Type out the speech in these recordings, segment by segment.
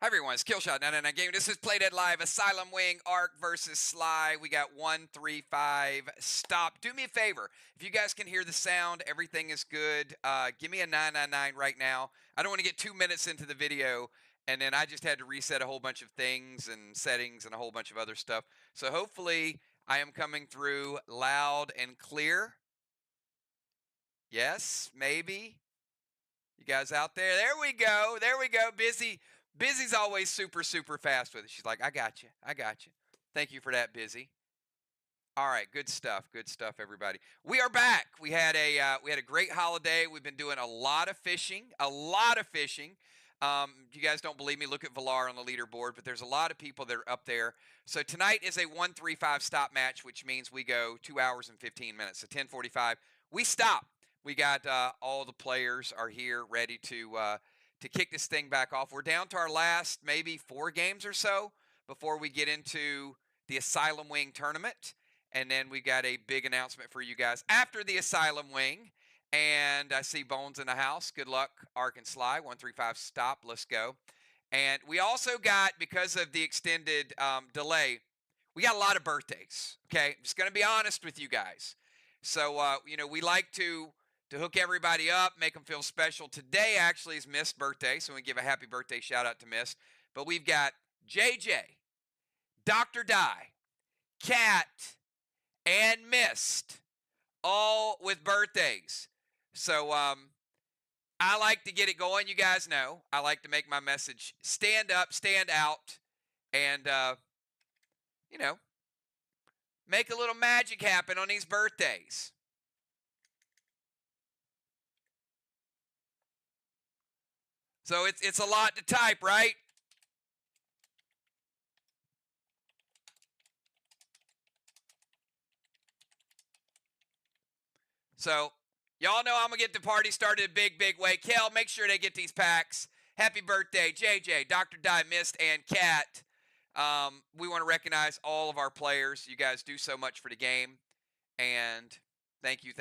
Hi everyone, it's Killshot 99 Game. This is Playdead Live, Asylum Wing, Arc versus SLY. We got 1-3-5. Stop. Do me a favor. If you guys can hear the sound, everything is good. Give me a 999 right now. I don't want to get 2 minutes into the video, and then I just had to reset a whole bunch of things and settings and a whole bunch of other stuff. So hopefully I am coming through loud and clear. Yes, maybe. You guys out there? There we go. There we go. Busy's always super fast with it. She's like, I got you. I got you. Thank you for that, Busy. All right, good stuff. Good stuff, everybody. We are back. We had a great holiday. We've been doing a lot of fishing. You guys don't believe me? Look at Villar on the leaderboard, but there's a lot of people that are up there. So tonight is a 1-3-5 stop match, which means we go 2 hours and 15 minutes. So 10:45, we stop. We got all the players are here ready to kick this thing back off. We're down to our last maybe 4 games or so before we get into the Asylum Wing tournament. And then we got a big announcement for you guys after the Asylum Wing. And I see Bones in the house. Good luck, Arc and SLY. 1-3-5 stop. Let's go. And we also got, because of the extended delay, we got a lot of birthdays. Okay, I'm just going to be honest with you guys. So, we like to hook everybody up, make them feel special. Today actually is Mist's birthday, so we give a happy birthday shout out to Mist. But we've got JJ, Dr. Di, Cat, and Mist, all with birthdays. So I like to get it going. You guys know I like to make my message stand up, stand out, and make a little magic happen on these birthdays. So it's a lot to type, right? So y'all know I'm going to get the party started a big way. Kel, make sure they get these packs. Happy birthday, JJ, Dr. Di, Mist, and Cat. We want to recognize all of our players. You guys do so much for the game. And thank you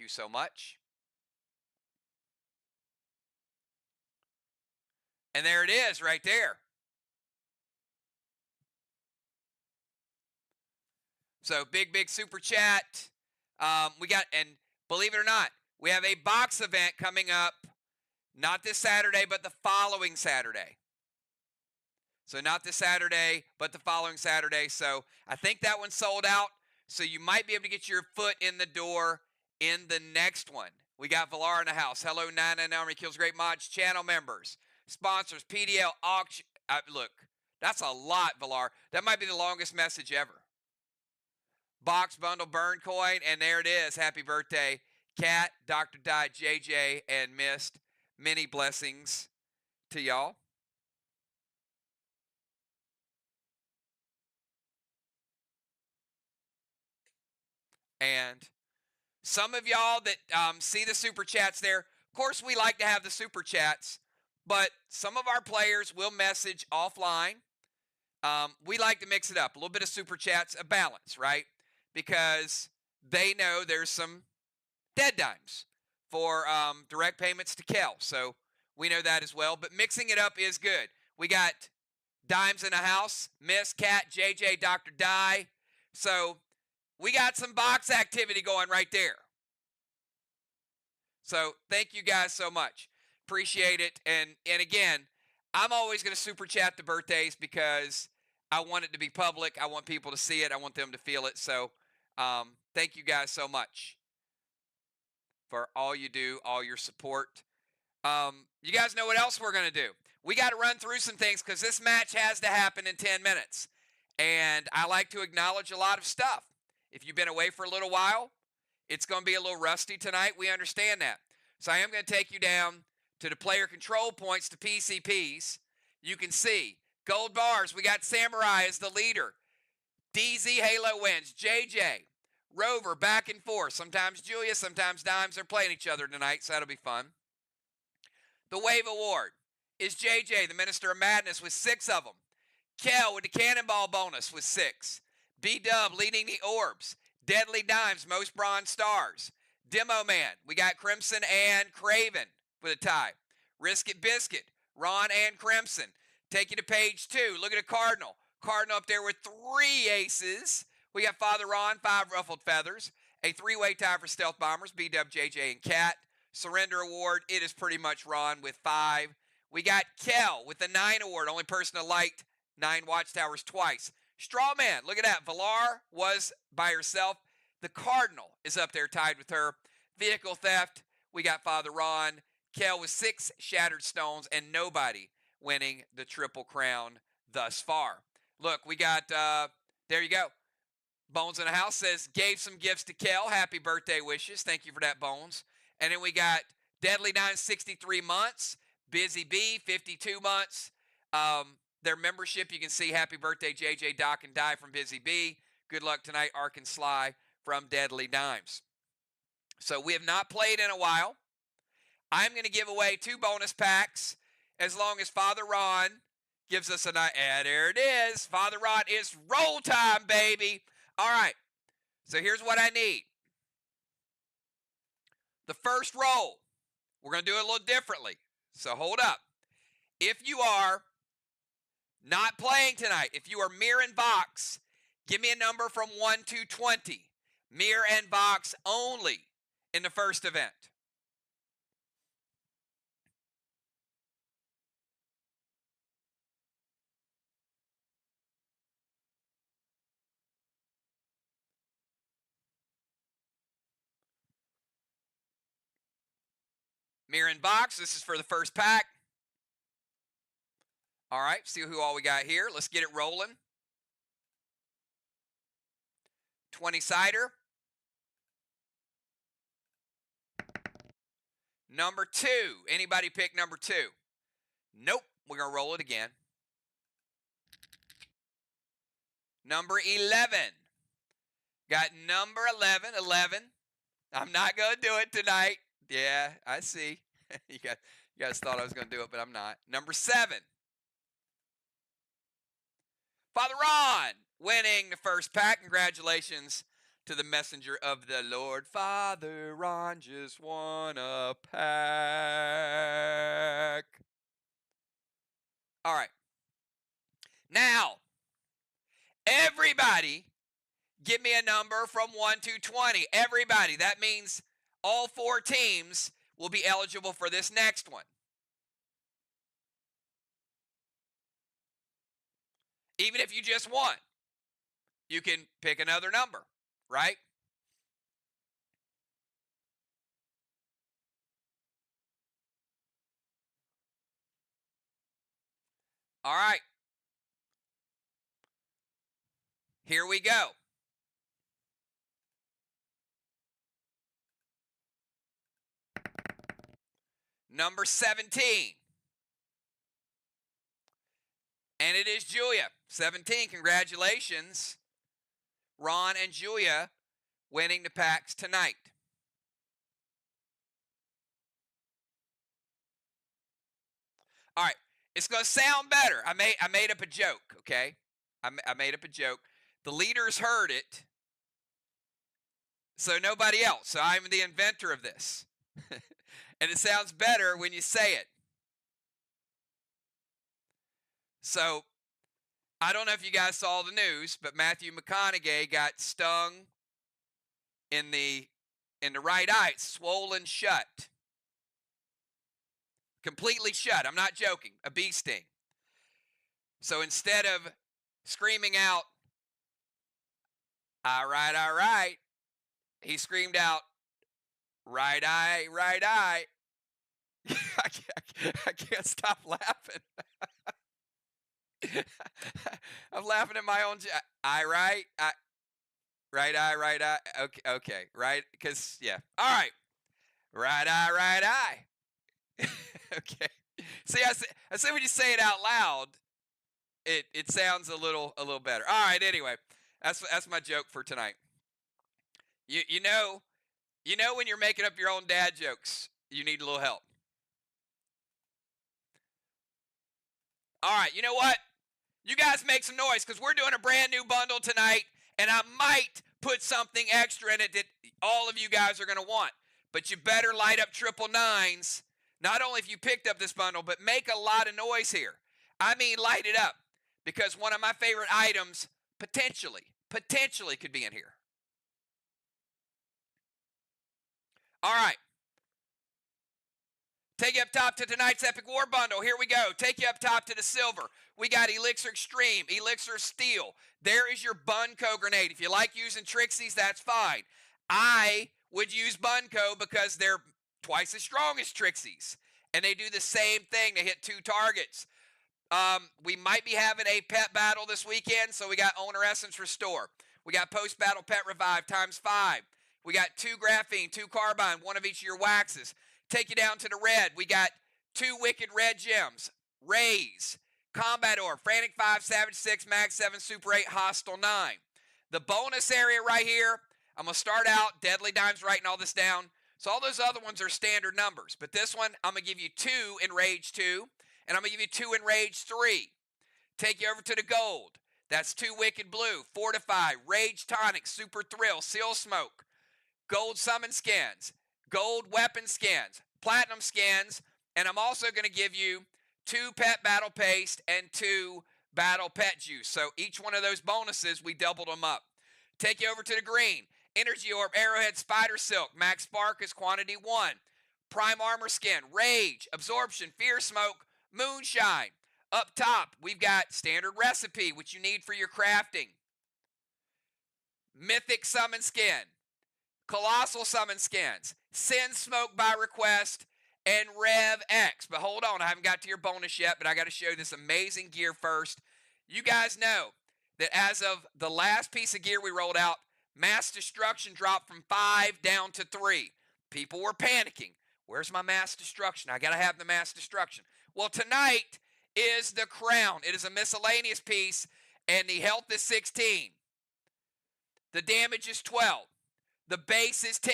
so much. And there it is right there. So big super chat. We got, and believe it or not, we have a box event coming up, not this Saturday, but the following Saturday. So not this Saturday, but the following Saturday. So I think that one's sold out. So you might be able to get your foot in the door in the next one. We got Villar in the house. Hello, 99 Army Kills Great Mods channel members, sponsors, PDL auction. Look, that's a lot, Villar. That might be the longest message ever. Box bundle burn coin, and there it is. Happy birthday, Cat, Dr. Di, JJ, and Mist. Many blessings to y'all. And some of y'all that see the super chats there, of course we like to have the super chats, but some of our players will message offline. We like to mix it up. A little bit of super chats, a balance, right? Because they know there's some dead dimes for direct payments to Kel. So we know that as well. But mixing it up is good. We got dimes in the house, Miss, Cat, JJ, Dr. Di. So we got some box activity going right there. So thank you guys so much. Appreciate it. And again, I'm always going to super chat the birthdays because I want it to be public. I want people to see it. I want them to feel it. So thank you guys so much for all you do, all your support. You guys know what else we're going to do. We got to run through some things because this match has to happen in 10 minutes. And I like to acknowledge a lot of stuff. If you've been away for a little while, it's going to be a little rusty tonight. We understand that. So I am going to take you down to the player control points, to PCPs. You can see gold bars. We got Samurai as the leader. DZ Halo wins. JJ, Rover, back and forth. Sometimes Julia, sometimes Dimes. They're playing each other tonight, so that'll be fun. The Wave Award is JJ, the Minister of Madness, with 6 of them. Kel with the Cannonball bonus with 6. B-Dub leading the Orbs. Deadly Dimes, most Bronze Stars. Demo Man, we got Crimson and Craven with a tie. Risk It Biscuit, Ron and Crimson. Take you to page 2. Look at a Cardinal. Cardinal up there with 3 aces. We got Father Ron, 5 ruffled feathers. A 3-way tie for Stealth Bombers, B-Dub, JJ, and Cat. Surrender award, it is pretty much Ron with 5. We got Kel with the 9 award. Only person to light 9 watchtowers twice. Strawman, look at that. Valar was by herself. The Cardinal is up there tied with her. Vehicle theft, we got Father Ron. Kel with 6 shattered stones and nobody winning the Triple Crown thus far. Look, we got, there you go. Bones in the House says, gave some gifts to Kel. Happy birthday wishes. Thank you for that, Bones. And then we got Deadly 9, 63 months. Busy B, 52 months. Their membership, you can see happy birthday, JJ, Doc, and Die from Busy B. Good luck tonight, Ark and Sly from Deadly Dimes. So we have not played in a while. I'm going to give away 2 bonus packs as long as Father Ron gives us a night. Yeah, there it is. Father Ron, it's roll time, baby. All right. So here's what I need. The first roll, we're going to do it a little differently. So hold up. If you are not playing tonight, if you are mirror and box, give me a number from 1 to 20. Mirror and box only in the first event. Mirror and box, this is for the first pack. All right, see who all we got here. Let's get it rolling. 20-sider. Number 2. Anybody pick number 2? Nope. We're going to roll it again. Number 11. Got number 11. 11. I'm not going to do it tonight. Yeah, I see. You guys thought I was going to do it, but I'm not. Number 7. Father Ron winning the first pack. Congratulations to the messenger of the Lord. Father Ron just won a pack. All right. Now, everybody give me a number from 1 to 20. Everybody. That means all 4 teams will be eligible for this next one. Even if you just won, you can pick another number, right? All right. Here we go. Number 17. And it is Julia. 17, congratulations. Ron and Julia winning the packs tonight. All right, it's going to sound better. I made up a joke, okay? I made up a joke. The leaders heard it, so nobody else. So I'm the inventor of this. And it sounds better when you say it. So I don't know if you guys saw the news, but Matthew McConaughey got stung in the right eye. It's swollen shut. Completely shut. I'm not joking. A bee sting. So instead of screaming out, all right, he screamed out, right eye, right eye. I can't stop laughing. I'm laughing at my own right eye. Okay, right, because yeah. All right, right eye. Okay. See, I say when you say it out loud, it sounds a little better. All right. Anyway, that's my joke for tonight. You know when you're making up your own dad jokes, you need a little help. All right. You know what? You guys make some noise because we're doing a brand new bundle tonight, and I might put something extra in it that all of you guys are going to want. But you better light up 999s. Not only if you picked up this bundle, but make a lot of noise here. I mean, light it up. Because one of my favorite items potentially could be in here. All right. Take you up top to tonight's Epic War Bundle. Here we go. Take you up top to the silver. We got Elixir Extreme, Elixir Steel. There is your Bunko grenade. If you like using Trixies, that's fine. I would use Bunko because they're twice as strong as Trixies. And they do the same thing. They hit 2 targets. We might be having a pet battle this weekend, so we got Owner Essence Restore. We got post-battle pet revive ×5. We got 2 graphene, 2 carbine, 1 of each of your waxes. Take you down to the red. We got 2 wicked red gems. Raise, Combat Orb, Frantic 5, Savage 6, Mag 7, Super 8, Hostile 9. The bonus area right here, I'm going to start out. Deadly Dime's writing all this down. So all those other ones are standard numbers. But this one, I'm going to give you 2 in Rage 2. And I'm going to give you 2 in Rage 3. Take you over to the gold. That's 2 Wicked Blue, Fortify, Rage Tonic, Super Thrill, Seal Smoke, Gold Summon Scans, Gold Weapon Scans, Platinum Scans, and I'm also going to give you 2 Pet Battle Paste and 2 Battle Pet Juice. So each one of those bonuses, we doubled them up. Take you over to the green. Energy Orb, Arrowhead, Spider Silk, Max Spark is quantity 1. Prime Armor Skin, Rage, Absorption, Fear Smoke, Moonshine. Up top, we've got Standard Recipe, which you need for your crafting. Mythic Summon Skin, Colossal Summon Skins, Send Smoke by request, and Rev X. But hold on, I haven't got to your bonus yet, but I got to show you this amazing gear first. You guys know that as of the last piece of gear we rolled out, Mass Destruction dropped from 5 down to 3. People were panicking. Where's my Mass Destruction? I got to have the Mass Destruction. Well, tonight is the crown. It is a miscellaneous piece, and the health is 16. The damage is 12. The base is 10.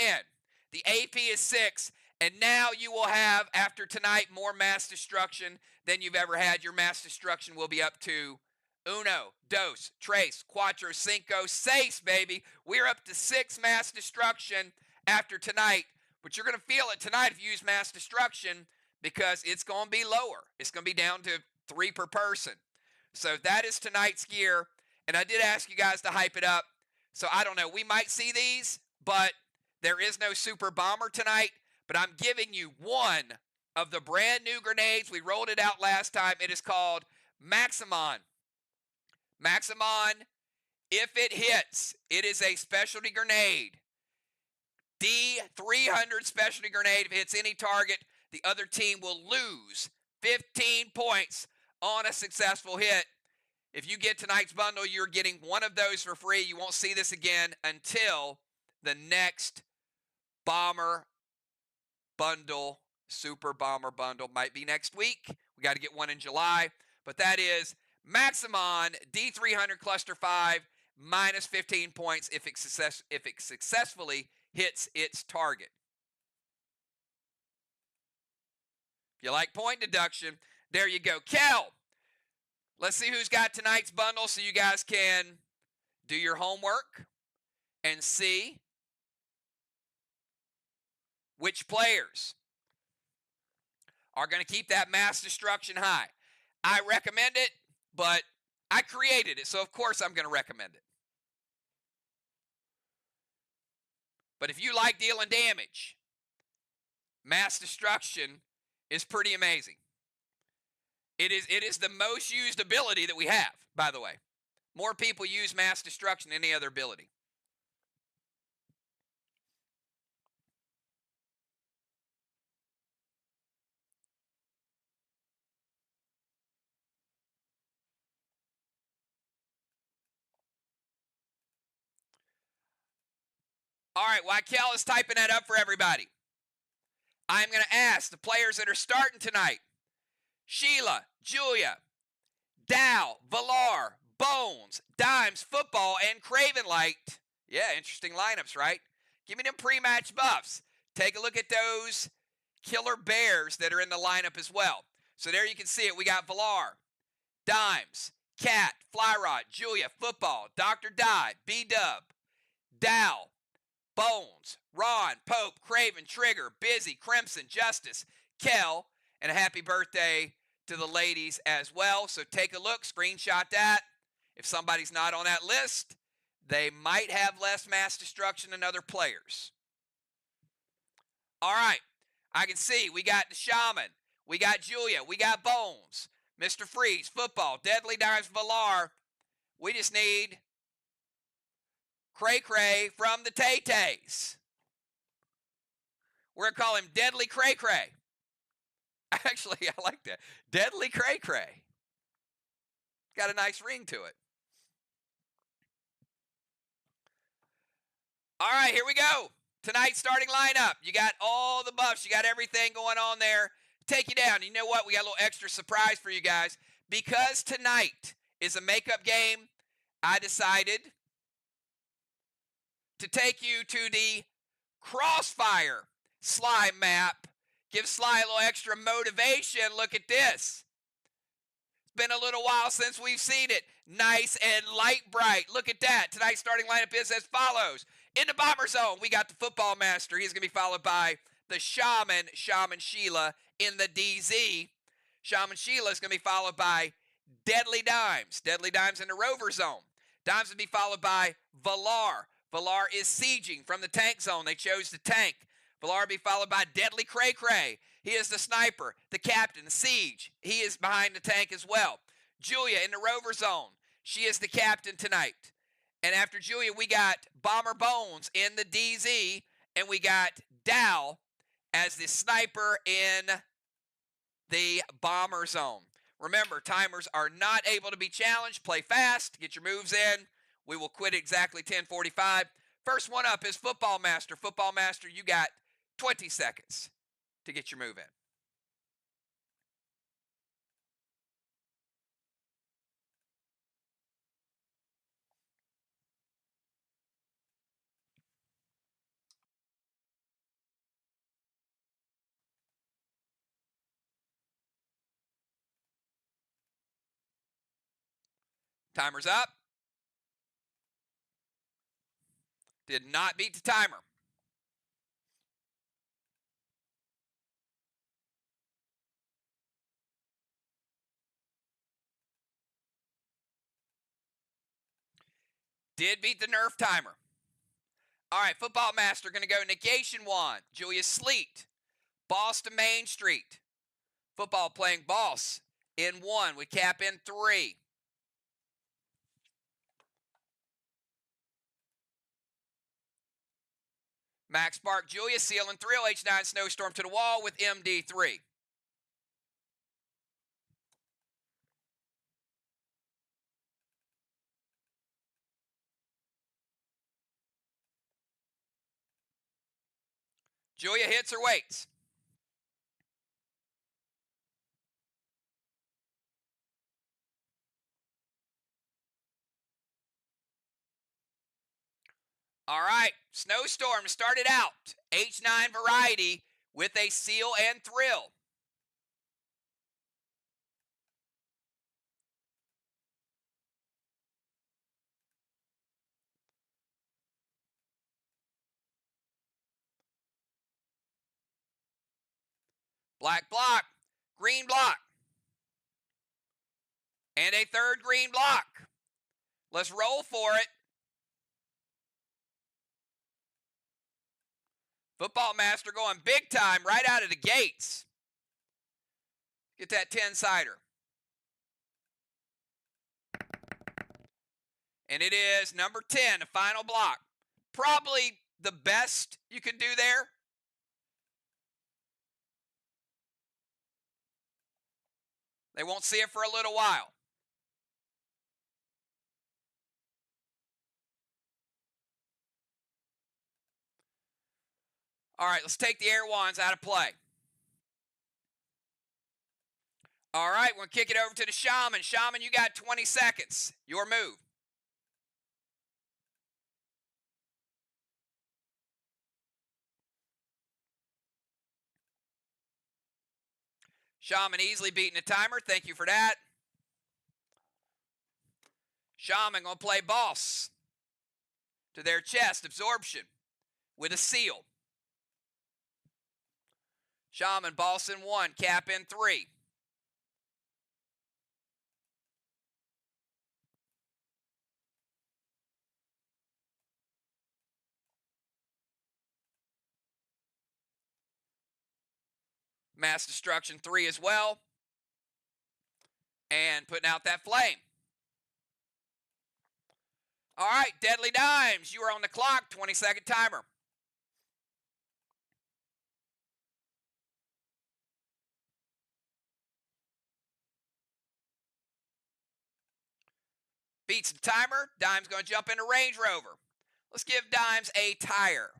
The AP is 6. And now you will have, after tonight, more Mass Destruction than you've ever had. Your Mass Destruction will be up to uno, dos, tres, cuatro, cinco, seis, baby. We're up to 6 Mass Destruction after tonight. But you're going to feel it tonight if you use Mass Destruction because it's going to be lower. It's going to be down to 3 per person. So that is tonight's gear. And I did ask you guys to hype it up. So I don't know. We might see these, but there is no Super Bomber tonight. But I'm giving you one of the brand new grenades. We rolled it out last time. It is called Maximon. Maximon, if it hits, it is a specialty grenade. D300 specialty grenade. If it hits any target, the other team will lose 15 points on a successful hit. If you get tonight's bundle, you're getting one of those for free. You won't see this again until the next Bomber Bundle, Super Bomber Bundle. Might be next week. We got to get one in July. But that is Maximon D300 Cluster 5 minus 15 points if it successfully hits its target. If you like point deduction, there you go. Kel, let's see who's got tonight's bundle so you guys can do your homework and see which players are going to keep that Mass Destruction high. I recommend it, but I created it, so of course I'm going to recommend it. But if you like dealing damage, Mass Destruction is pretty amazing. It is the most used ability that we have, by the way. More people use Mass Destruction than any other ability. All right, while Kel is typing that up for everybody, I'm going to ask the players that are starting tonight: Sheila, Julia, Dow, Valar, Bones, Dimes, Football, and Cravenlight. Yeah, interesting lineups, right? Give me them pre-match buffs. Take a look at those killer bears that are in the lineup as well. So there you can see it. We got Valar, Dimes, Cat, Flyrod, Julia, Football, Dr. Di, B-Dub, Dow, Bones, Ron, Pope, Craven, Trigger, Busy, Crimson, Justice, Kel, and a happy birthday to the ladies as well. So take a look, screenshot that. If somebody's not on that list, they might have less mass destruction than other players. All right, I can see we got the Shaman, we got Julia, we got Bones, Mr. Freeze, Football, Deadly Dimes, Valar. We just need Cray Cray from the Tay-Tays. We're going to call him Deadly Cray Cray. Actually, I like that. Deadly Cray Cray. Got a nice ring to it. All right, here we go. Tonight's starting lineup. You got all the buffs. You got everything going on there. Take you down. You know what? We got a little extra surprise for you guys. Because tonight is a makeup game, I decided to take you to the Crossfire SLY map. Give SLY a little extra motivation. Look at this. It's been a little while since we've seen it. Nice and light bright. Look at that. Tonight's starting lineup is as follows. In the Bomber Zone, we got the Football Master. He's going to be followed by the Shaman, Shaman Sheila. In the DZ, Shaman Sheila is going to be followed by Deadly Dimes. Deadly Dimes in the Rover Zone. Dimes will be followed by Valar. Valar is sieging from the Tank Zone. They chose the tank. Valar will be followed by Deadly Cray Cray. He is the sniper, the captain, the siege. He is behind the tank as well. Julia in the Rover Zone. She is the captain tonight. And after Julia, we got Bomber Bones in the DZ, and we got Dow as the sniper in the Bomber Zone. Remember, timers are not able to be challenged. Play fast. Get your moves in. We will quit exactly 10:45. First one up is Football Master. Football Master, you got 20 seconds to get your move in. Timer's up. Did not beat the timer. Did beat the Nerf timer. All right, Football Master going to go Negation 1. Julia Sleet. Boss to Main Street. Football playing Boss in 1 with Cap in 3. Max Spark, Julia, Seal and Thrill, H9 Snowstorm to the wall with MD3. Julia hits or waits. All right, Snowstorm started out. H9 variety with a Seal and Thrill. Black block, green block, and a third green block. Let's roll for it. Football Master going big time right out of the gates. Get that 10-sider. And it is number 10, the final block. Probably the best you could do there. They won't see it for a little while. All right, let's take the air wands out of play. All right, we're going to kick it over to the Shaman. Shaman, you got 20 seconds. Your move. Shaman easily beating the timer. Thank you for that. Shaman going to play Boss to their chest. Absorption with a Seal. Shaman, Boss in 1. Cap in 3. Mass Destruction 3 as well. And putting out that flame. All right, Deadly Dimes, you are on the clock, 20-second timer. Beats the timer. Dime's going to jump into Range Rover. Let's give Dimes a tire.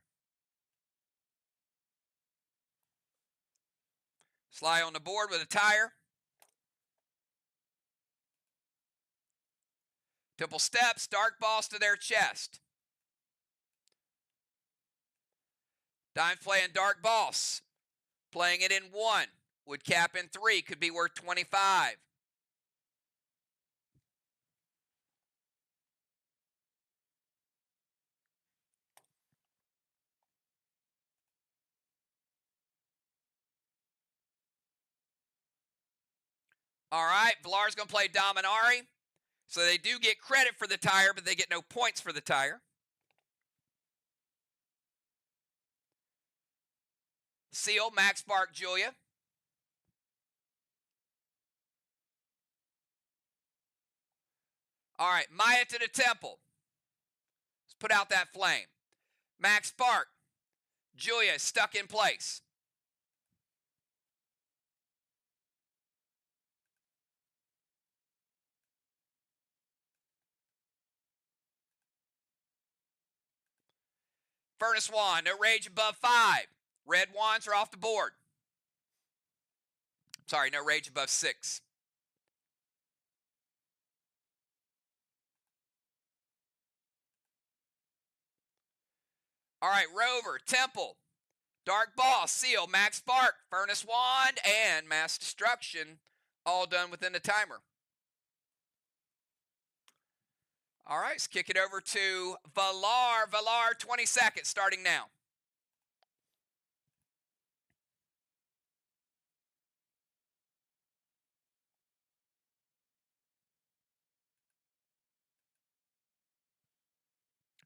SLY on the board with a tire. Temple Steps, Dark Boss to their chest. Dimes playing Dark Boss. Playing it in 1. Would cap in 3. Could be worth 25. All right, Villar's going to play Dominari. So they do get credit for the tire, but they get no points for the tire. Seal, Max Spark, Julia. All right, Maya to the Temple. Let's put out that flame. Max Spark. Julia is stuck in place. Furnace Wand, no rage above 5. Red wands are off the board. Sorry, no rage above 6. All right, Rover, Temple, Dark Boss, Seal, Max Spark, Furnace Wand, and Mass Destruction, all done within the timer. All right, let's kick it over to Villar. Villar, 20 seconds, starting now.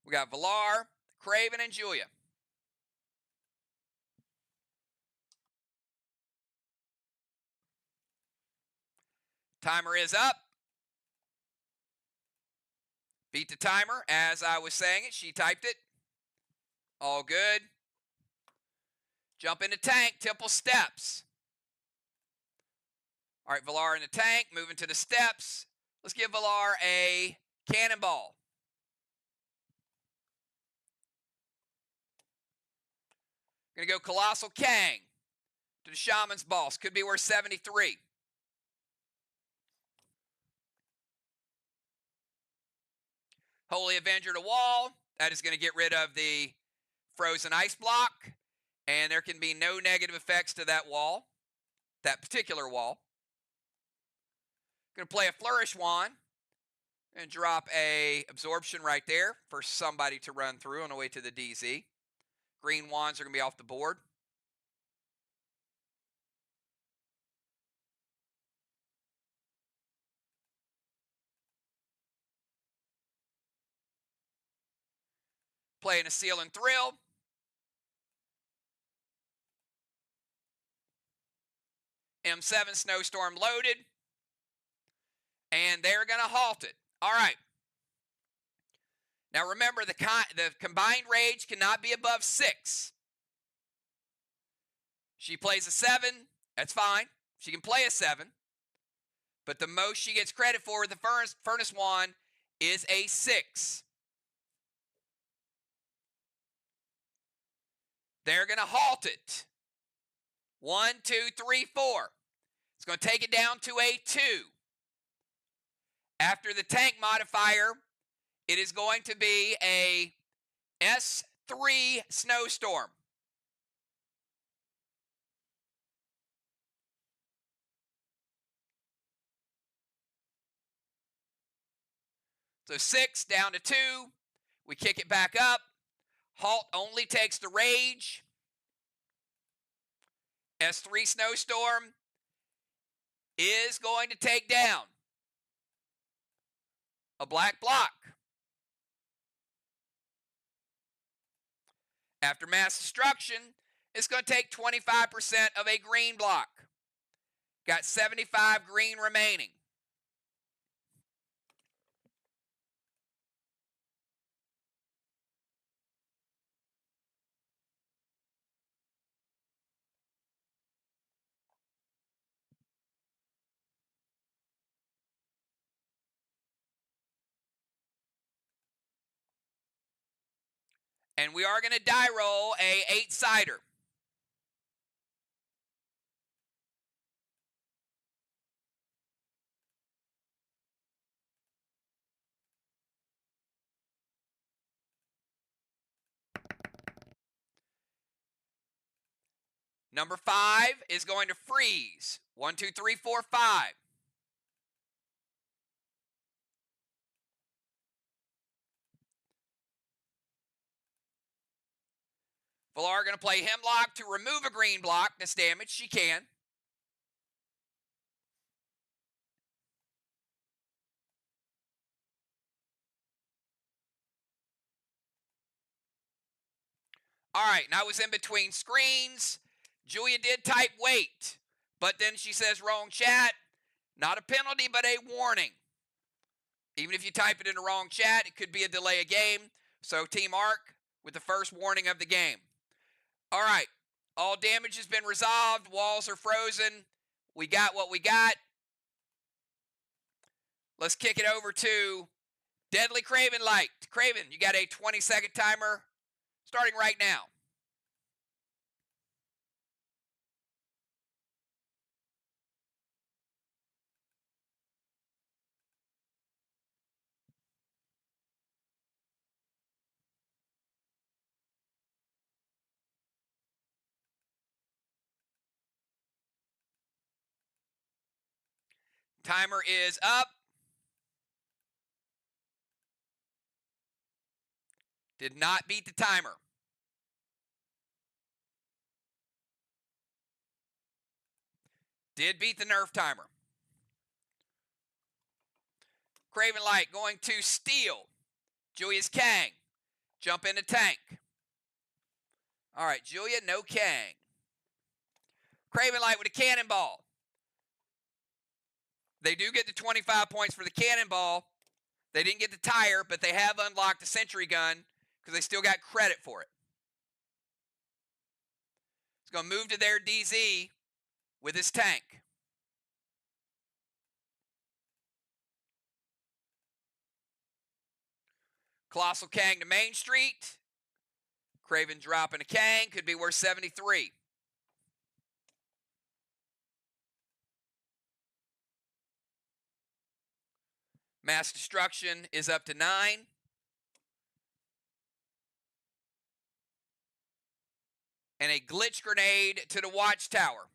We got Villar, Craven, and Julia. Timer is up. Beat the timer. As I was saying it, she typed it. All good. Jump into tank. Temple Steps. All right, Villar in the tank. Moving to the steps. Let's give Villar a cannonball. Going to go Colossal Kang to the Shaman's Boss. Could be worth 73. Holy Avenger to wall. That is going to get rid of the frozen ice block. And there can be no negative effects to that wall, that particular wall. Going to play a Flourish Wand and drop a Absorption right there for somebody to run through on the way to the DZ. Green wands are going to be off the board. Playing a Seal and Thrill. M7 Snowstorm loaded. And they're going to halt it. All right. Now remember, the combined rage cannot be above 6. She plays a 7. That's fine. She can play a 7. But the most she gets credit for with the Furnace Wand is a 6. They're going to halt it. 1, 2, 3, 4. It's going to take it down to a 2. After the tank modifier, it is going to be a S3 Snowstorm. So 6 down to 2. We kick it back up. Halt only takes the rage. S3 Snowstorm is going to take down a black block. After Mass Destruction, It's going to take 25% of a green block. Got 75 green remaining. And we are going to die roll a 8-sider. Number 5 is going to freeze. 1, 2, 3, 4, 5. Valar going to play Hemlock to remove a green block. This damage, she can. All right, and I was in between screens. Julia did type wait, but then she says wrong chat. Not a penalty, but a warning. Even if you type it in the wrong chat, it could be a delay of game. So Team Arc with the first warning of the game. All right, all damage has been resolved. Walls are frozen. We got what we got. Let's kick it over to Deadly Craven Light. Craven, you got a 20-second timer starting right now. Timer is up. Did not beat the timer. Did beat the nerf timer. Craven Light going to steal. Julia's Kang. Jump into tank. All right, Julia, no Kang. Craven Light with a cannonball. They do get the 25 points for the cannonball. They didn't get the tire, but they have unlocked the sentry gun because they still got credit for it. It's going to move to their DZ with his tank. Colossal Kang to Main Street. Craven dropping a Kang. Could be worth 73. Mass Destruction is up to 9. And a glitch grenade to the Watchtower.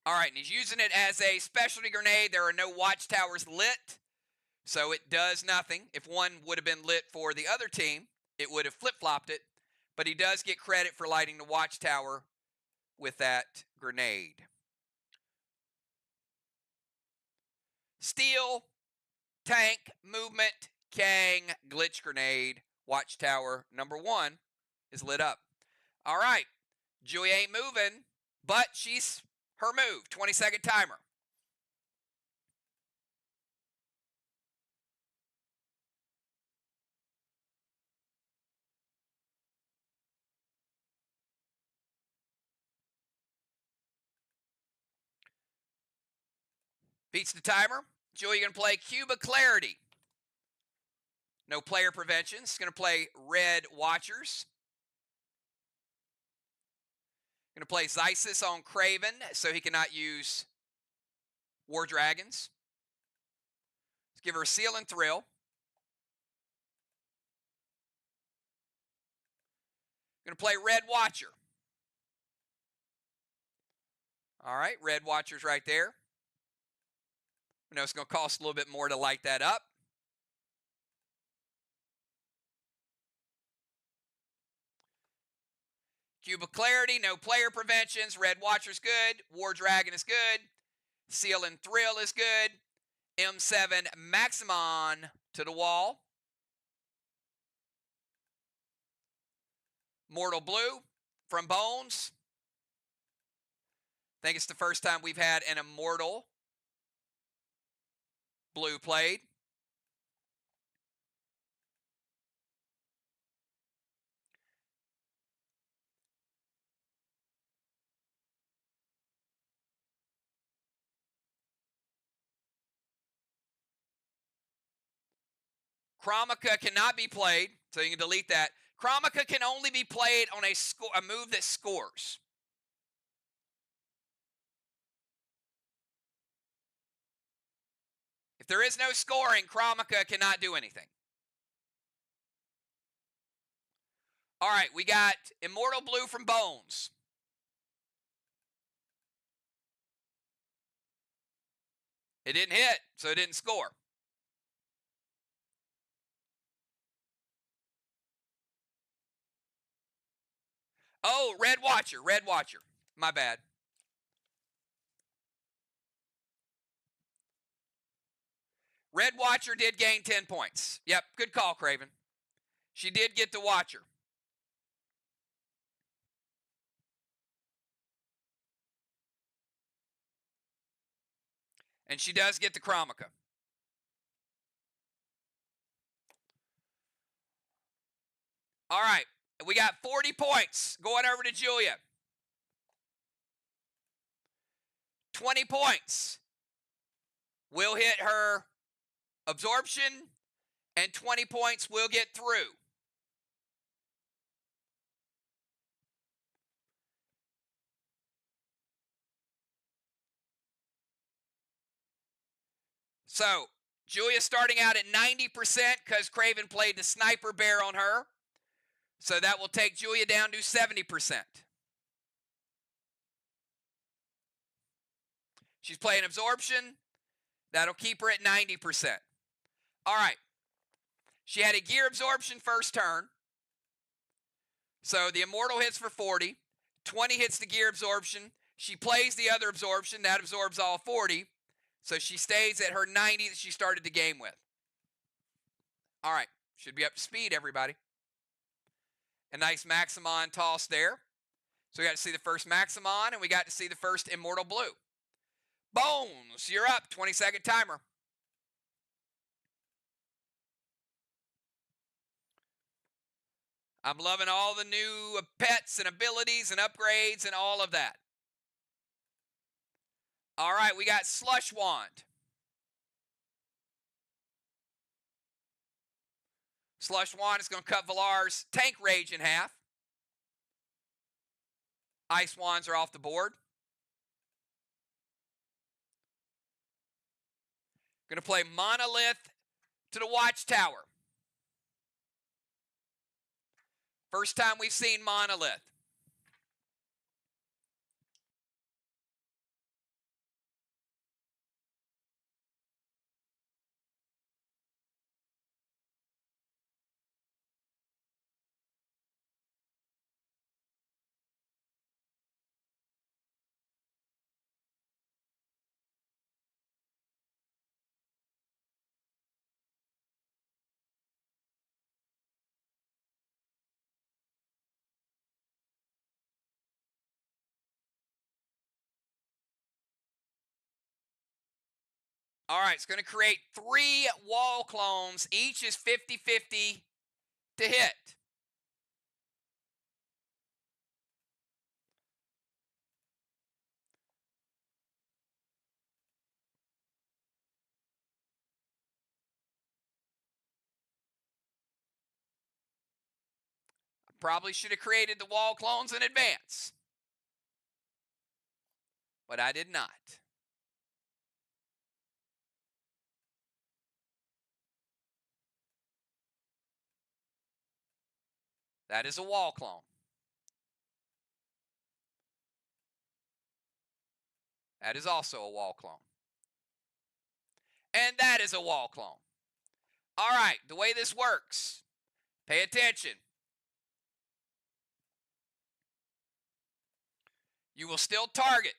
All right, and he's using it as a specialty grenade. There are no Watchtowers lit, so it does nothing. If one would have been lit for the other team, it would have flip-flopped it. But he does get credit for lighting the Watchtower with that grenade. Steel, tank, movement, Kang, glitch grenade, Watchtower number 1 is lit up. All right, Julia ain't moving, but she's her move. 20-second timer. Beats the timer. Julia going to play Cuba Clarity. No player preventions. Going to play Red Watchers. Going to play Xysis on Craven so he cannot use War Dragons. Let's give her a Seal and Thrill. Going to play Red Watcher. All right, Red Watcher's right there. I know it's going to cost a little bit more to light that up. Cube of Clarity, no player preventions. Red Watcher's good. War Dragon is good. Seal and Thrill is good. M7 Maximon to the wall. Mortal Blue from Bones. I think it's the first time we've had an Immortal Blue played. Chromica cannot be played, so you can delete that. Chromica can only be played on a move that scores. If there is no scoring, Chromica cannot do anything. All right, we got Immortal Blue from Bones. It didn't hit, so it didn't score. Oh, Red Watcher, Red Watcher. My bad. Red Watcher did gain 10 points. Yep, good call, Craven. She did get the Watcher. And she does get the Chromica. All right, we got 40 points. Going over to Julia. 20 points will hit her absorption, and 20 points will get through. So, Julia starting out at 90% because Craven played the Sniper Bear on her. So that will take Julia down to 70%. She's playing absorption. That'll keep her at 90%. All right. She had a gear absorption first turn. So the Immortal hits for 40. 20 hits the gear absorption. She plays the other absorption. That absorbs all 40. So she stays at her 90 that she started the game with. All right. Should be up to speed, everybody. A nice Maximon toss there. So we got to see the first Maximon, and we got to see the first Immortal Blue. Bones, you're up. 20-second timer. I'm loving all the new pets and abilities and upgrades and all of that. All right, we got Slush Wand. Slush Wand is going to cut Valar's Tank Rage in half. Ice Wands are off the board. Going to play Monolith to the Watchtower. First time we've seen Monolith. All right, it's going to create 3 wall clones. Each is 50-50 to hit. Probably should have created the wall clones in advance, but I did not. That is a wall clone. That is also a wall clone. And that is a wall clone. All right, the way this works, pay attention. You will still target.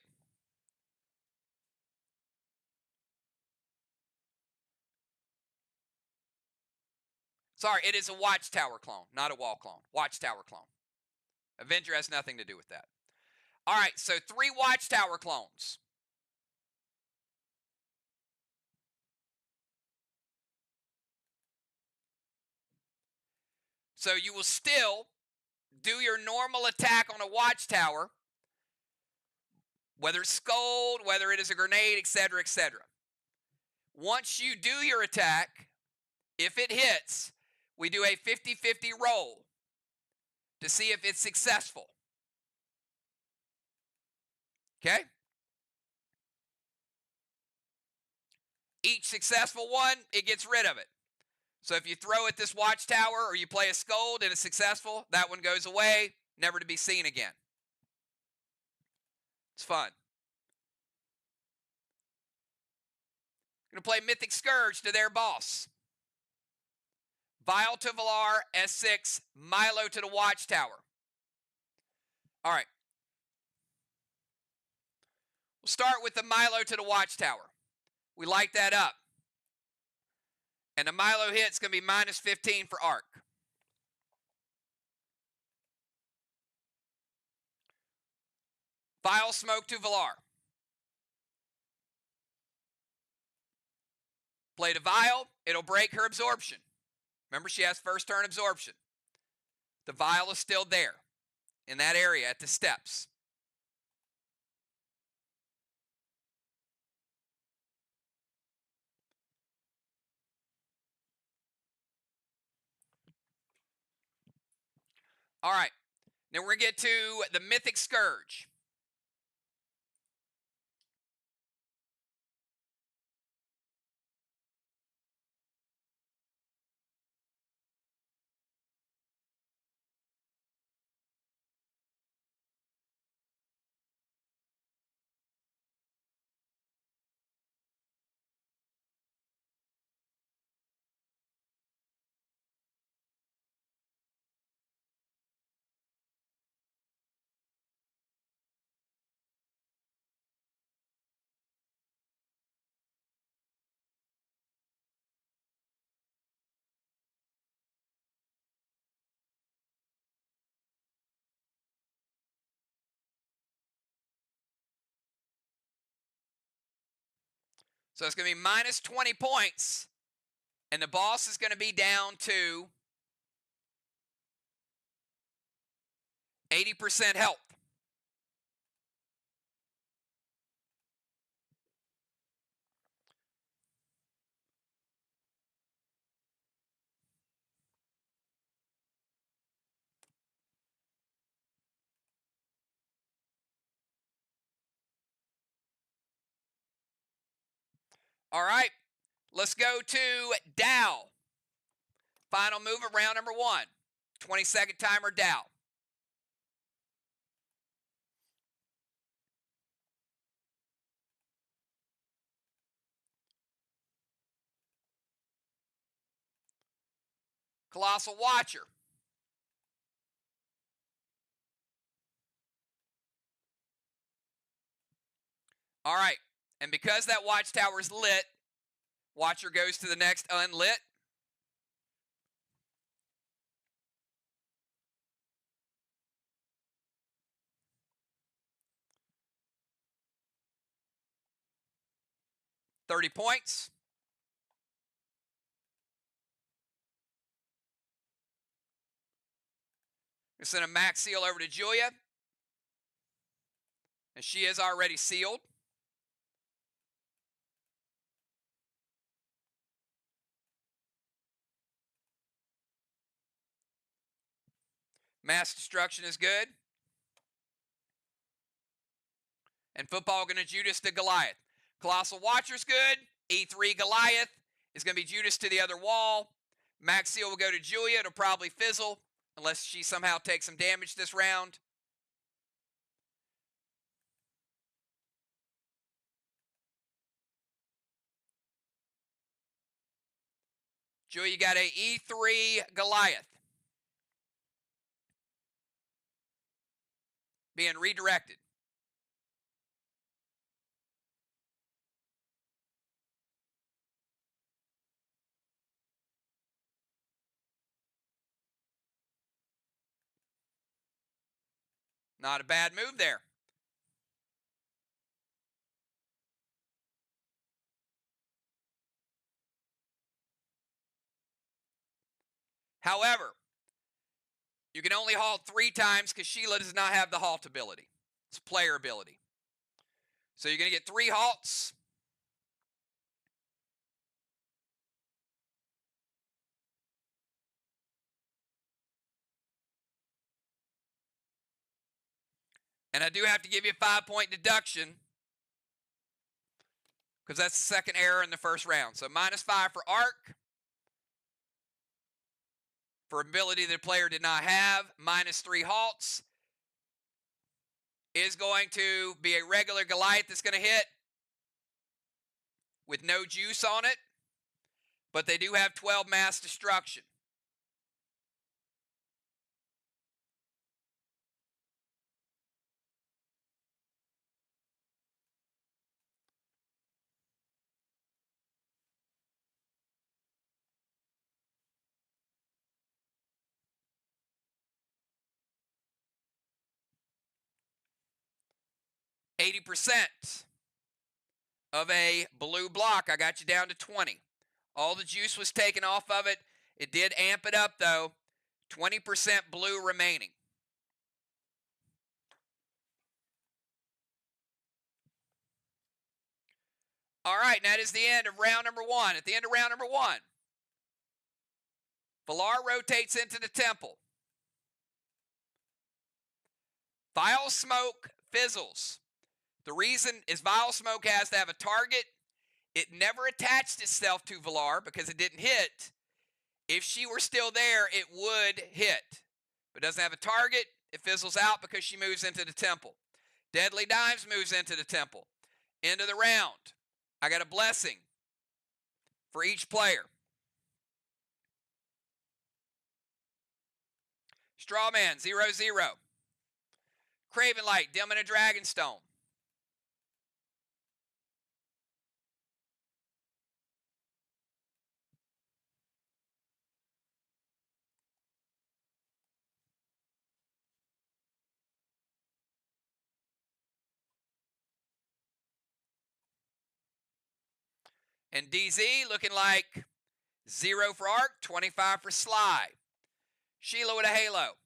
Sorry, it is a Watchtower clone, not a wall clone. Watchtower clone. Avenger has nothing to do with that. All right, so 3 Watchtower clones. So you will still do your normal attack on a Watchtower, whether it's Scold, whether it is a grenade, etc., etc. Once you do your attack, if it hits, we do a 50-50 roll to see if it's successful. Okay? Each successful one, it gets rid of it. So if you throw at this Watchtower or you play a Scold and it's successful, that one goes away, never to be seen again. It's fun. Going to play Mythic Scourge to their boss. Vial to Valar, S6, Milo to the Watchtower. All right. We'll start with the Milo to the Watchtower. We light that up. And the Milo hit's going to be minus 15 for arc. Vial Smoke to Valar. Play the Vial, it'll break her absorption. Remember, she has first turn absorption. The Vial is still there in that area at the steps. All right. Now we're going to get to the Mythic Scourge. So it's going to be minus 20 points. And the boss is going to be down to 80% health. All right. Let's go to Dow. Final move of round number 1. 20-second timer, Dow. Colossal Watcher. All right. And because that Watchtower is lit, Watcher goes to the next unlit. $30 points. We send a max seal over to Julia. And she is already sealed. Mass destruction is good. And football going to Judas to Goliath. Colossal Watcher's good. E3 Goliath is going to be Judas to the other wall. Max seal will go to Julia. It'll probably fizzle unless she somehow takes some damage this round. Julia got a E3 Goliath. Being redirected. Not a bad move there. However, you can only halt 3 times because Sheila does not have the halt ability. It's player ability. So you're going to get 3 halts. And I do have to give you a 5-point deduction because that's the second error in the first round. So -5 for arc. For ability that the player did not have, -3 halts. Is going to be a regular Goliath that's going to hit with no juice on it. But they do have 12 mass destruction. %. Of a blue block. I got you down to 20. All the juice was taken off of it. It did amp it up, though. 20% blue remaining. All right, and that is the end of round number 1. At the end of round number 1, Valar rotates into the temple. Vile Smoke fizzles. The reason is Vile Smoke has to have a target. It never attached itself to Valar because it didn't hit. If she were still there, it would hit. But it doesn't have a target. It fizzles out because she moves into the temple. Deadly Dimes moves into the temple. End of the round. I got a blessing for each player. Strawman, 0-0. Craven Light, Dim and a Dragonstone. And DZ looking like 0 for Arc, 25 for SLY. Sheila with a halo.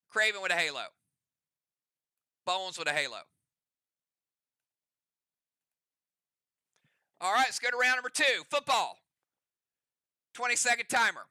Craven with a halo. Bones with a halo. All right, let's go to round number 2. Football. 20-second timer.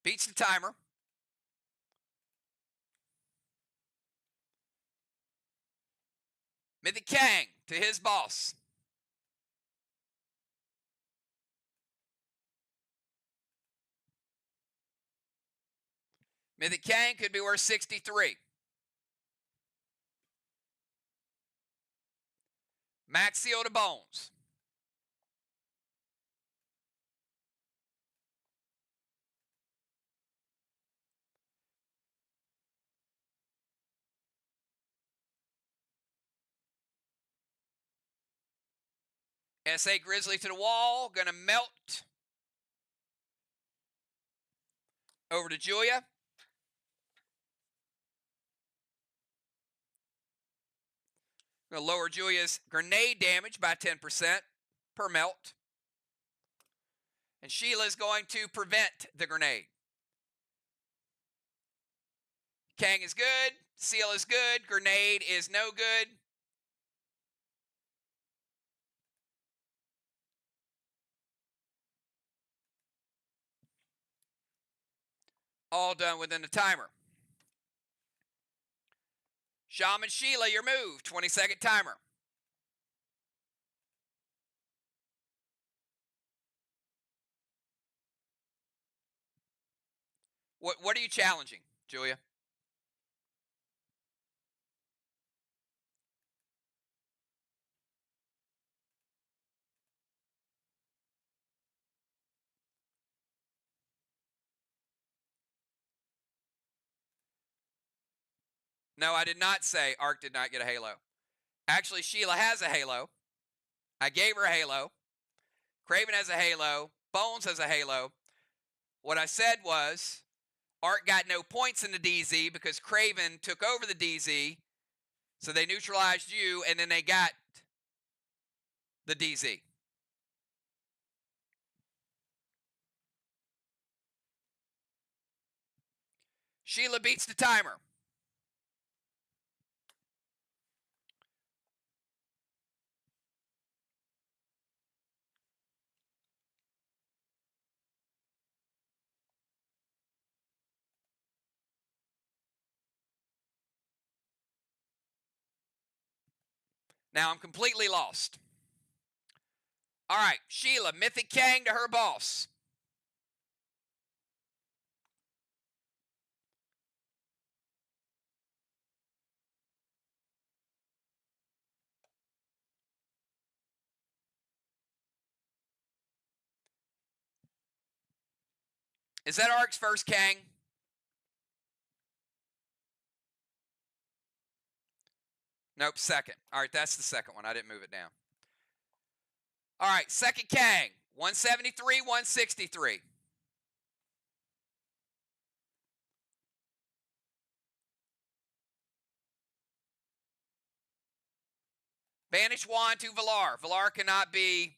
Beats the timer. Mythic Kang to his boss. Mythic Kang could be worth 63. Maxio to Bones. SA Grizzly to the wall. Gonna melt. Over to Julia. Gonna lower Julia's grenade damage by 10% per melt. And Sheila's going to prevent the grenade. Kang is good. Seal is good. Grenade is no good. All done within the timer. Shaman Sheila, your move. 20-second timer. What are you challenging, Julia? No, I did not say Ark did not get a halo. Actually, Sheila has a halo. I gave her a halo. Craven has a halo. Bones has a halo. What I said was Ark got no points in the DZ because Craven took over the DZ. So they neutralized you, and then they got the DZ. Sheila beats the timer. Now I'm completely lost. All right, Sheila, Mythic Kang to her boss. Is that Ark's first Kang? Nope, second. All right, that's the second one. I didn't move it down. All right, second Kang, 173, 163. Banish Wand to Valar. Valar cannot be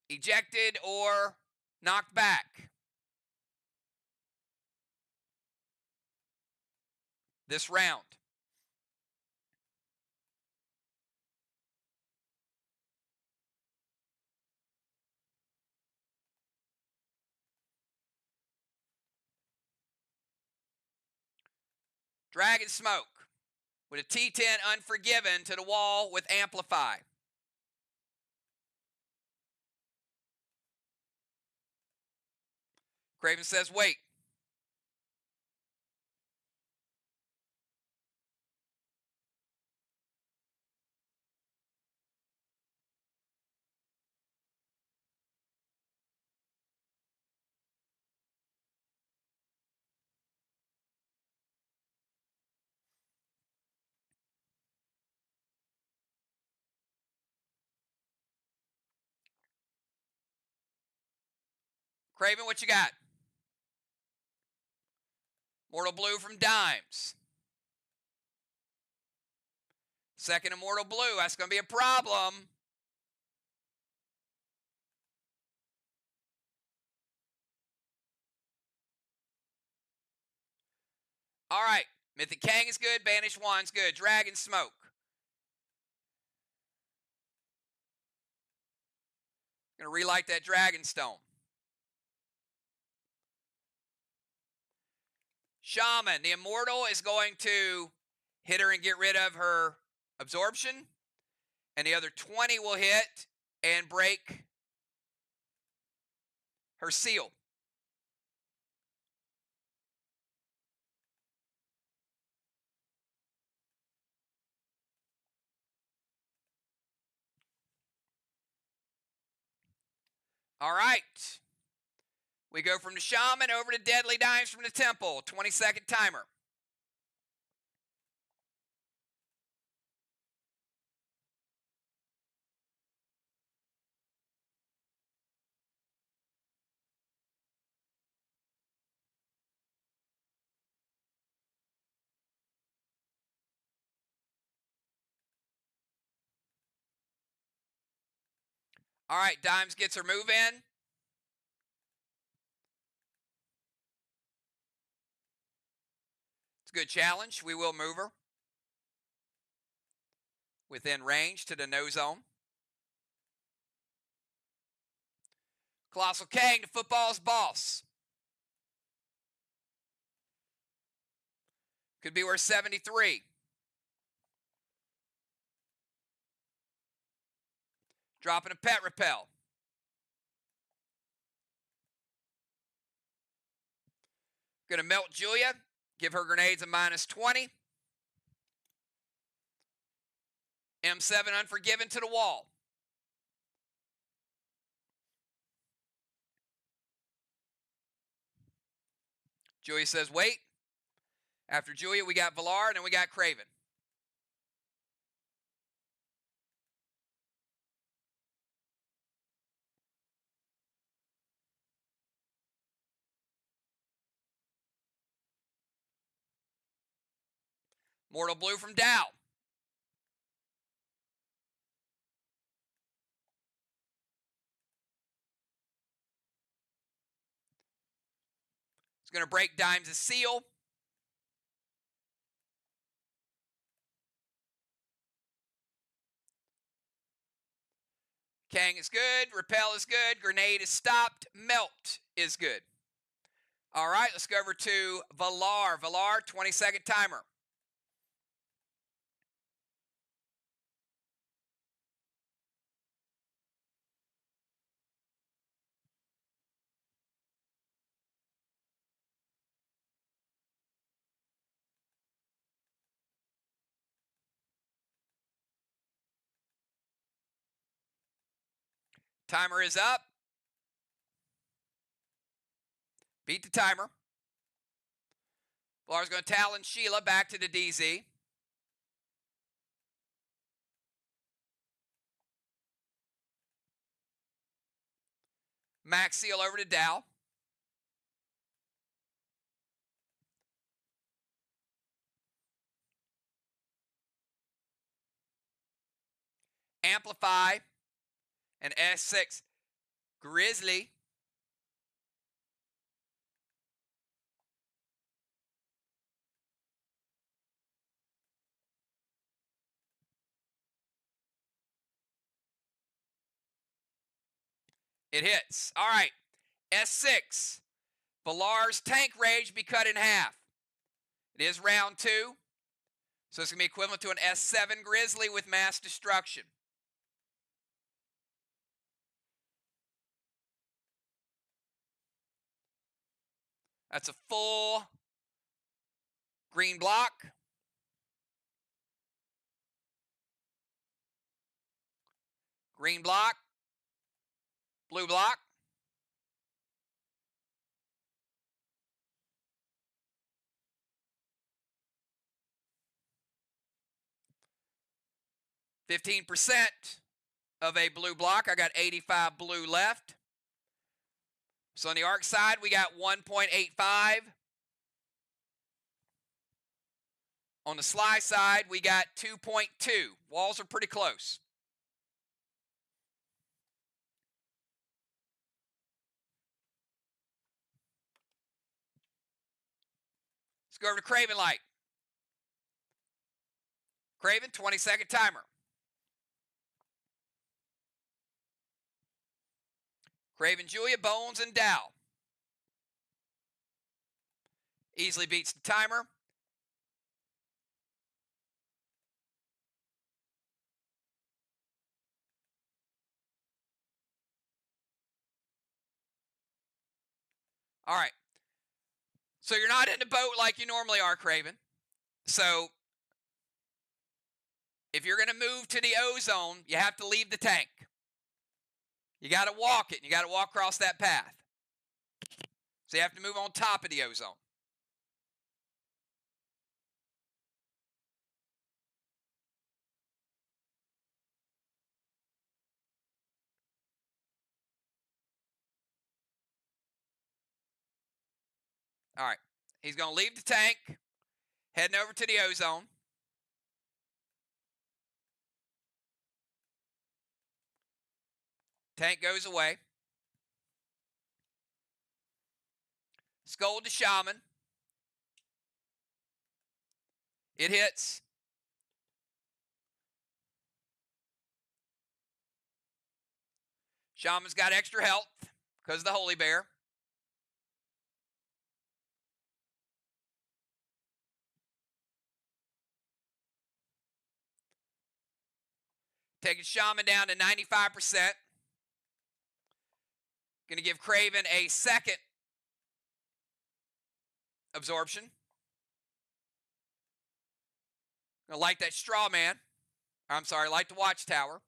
ejected or knocked back this round. Dragon Smoke with a T10 Unforgiven to the wall with Amplify. Craven says, wait. Craven, what you got? Mortal Blue from Dimes. Second Immortal Blue. That's going to be a problem. All right. Mythic Kang is good. Banish Wand's good. Dragon Smoke. Going to relight that Dragon Stone. Shaman. The Immortal is going to hit her and get rid of her absorption. And the other 20 will hit and break her seal. All right. We go from the Shaman over to Deadly Dimes from the Temple. 20-second timer. All right, Dimes gets her move in. It's a good challenge. We will move her within range to the no zone. Colossal Kang to football's boss. Could be worth 73. Dropping a pet repel. Going to melt Julia. Give her grenades a -20. M7 Unforgiven to the wall. Julia says, wait. After Julia, we got Valar, and then we got Craven. Mortal Blue from Dow. It's going to break Dimes' seal. Kang is good. Repel is good. Grenade is stopped. Melt is good. All right, let's go over to Valar. Valar, 20-second timer. Timer is up. Beat the timer. Valar's going to Talon Sheila back to the DZ. Max Seal over to Dow. Amplify and S6 Grizzly. It hits. All right. S6. Valar's tank rage be cut in half. It is round 2. So it's going to be equivalent to an S7 Grizzly with mass destruction. That's a full green block. Green block. Blue block. %15 of a blue block. I got 85 blue left. So on the arc side, we got 1.85. On the SLY side, we got 2.2. Walls are pretty close. Let's go over to Craven Light. Craven, 20-second timer. Craven Julia, Bones, and Dow. Easily beats the timer. All right. So you're not in the boat like you normally are, Craven. So if you're going to move to the O-zone, you have to leave the tank. You got to walk it, and you got to walk across that path. So you have to move on top of the O-zone. All right. He's going to leave the tank, heading over to the O-zone. Tank goes away. Scold to Shaman. It hits. Shaman's got extra health because of the Holy Bear. Taking Shaman down to 95%. Going to give Craven a second absorption. Going to light that straw man. I'm sorry, light the watchtower.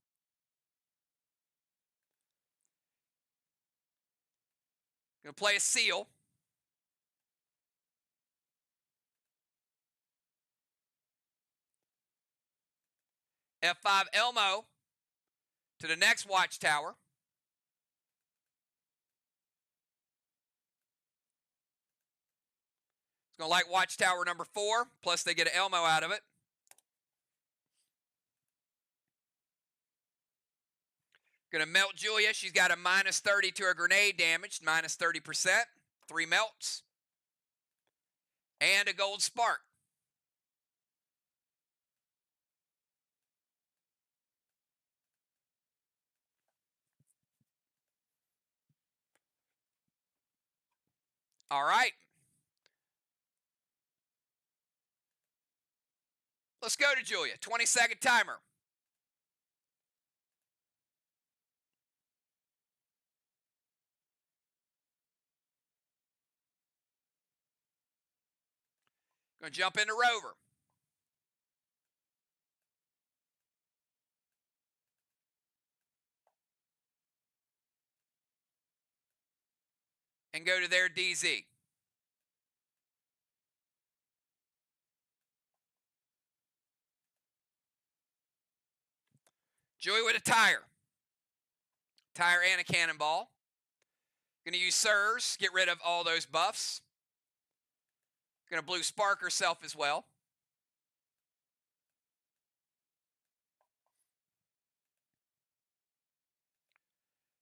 Going to play a seal. F5 Elmo to the next watchtower. It's going to like watchtower number 4, plus they get an Elmo out of it. Going to melt Julia. She's got a minus 30 to her grenade damage, minus 30%. 3 melts. And a gold spark. All right. Let's go to Julia. 20-second timer. Going to jump into Rover. And go to their DZ. Julia with a tire. Tire and a cannonball. Going to use Sirs, get rid of all those buffs. Going to blue spark herself as well.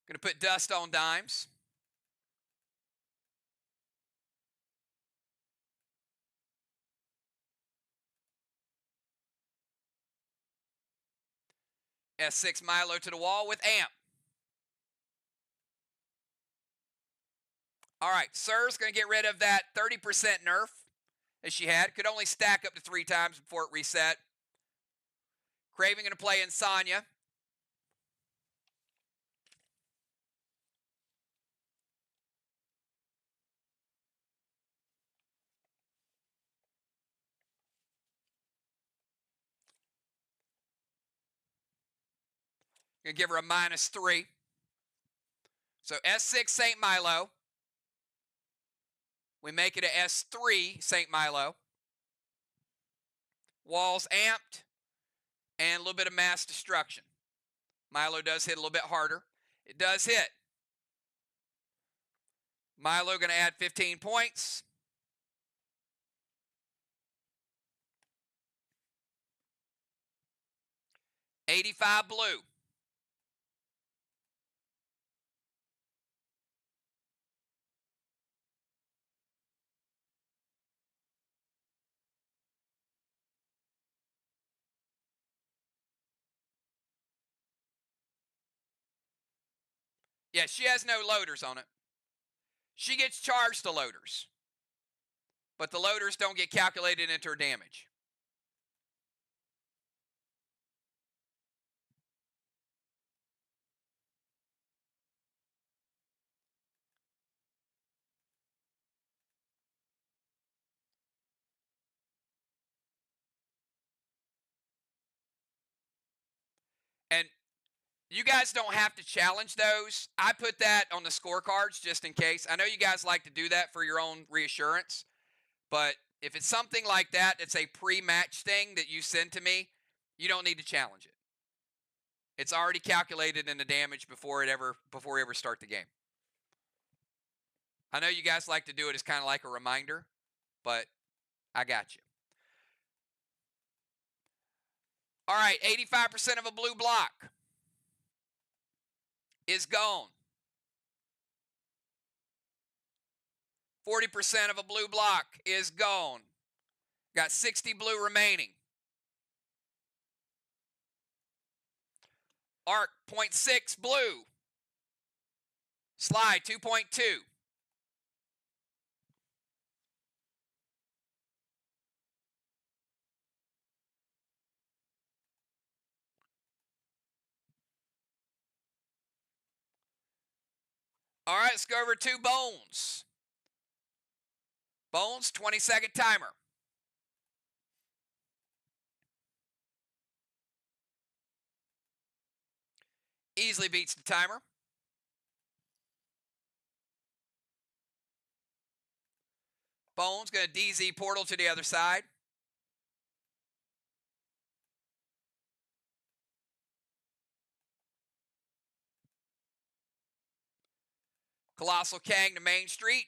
Going to put dust on dimes. S6 Milo to the wall with amp. All right, Sir's going to get rid of that 30% nerf that she had. Could only stack up to 3 times before it reset. Craven going to play Insania. Going to give her a minus 3. So S6 St. Milo. We make it a S3 St. Milo. Walls amped. And a little bit of mass destruction. Milo does hit a little bit harder. It does hit. Milo going to add 15 points. $85 blue. Yeah, she has no loaders on it. She gets charged to loaders. But the loaders don't get calculated into her damage. And you guys don't have to challenge those. I put that on the scorecards just in case. I know you guys like to do that for your own reassurance. But if it's something like that, it's a pre-match thing that you send to me, you don't need to challenge it. It's already calculated in the damage before we ever start the game. I know you guys like to do it as kind of like a reminder, but I got you. All right, 85% of a blue block is gone. 40% of a blue block is gone. Got 60 blue remaining. Arc 0.6 blue. SLY 2.2. All right, let's go over to Bones. Bones, 20-second timer. Easily beats the timer. Bones going to DZ portal to the other side. Colossal Kang to Main Street.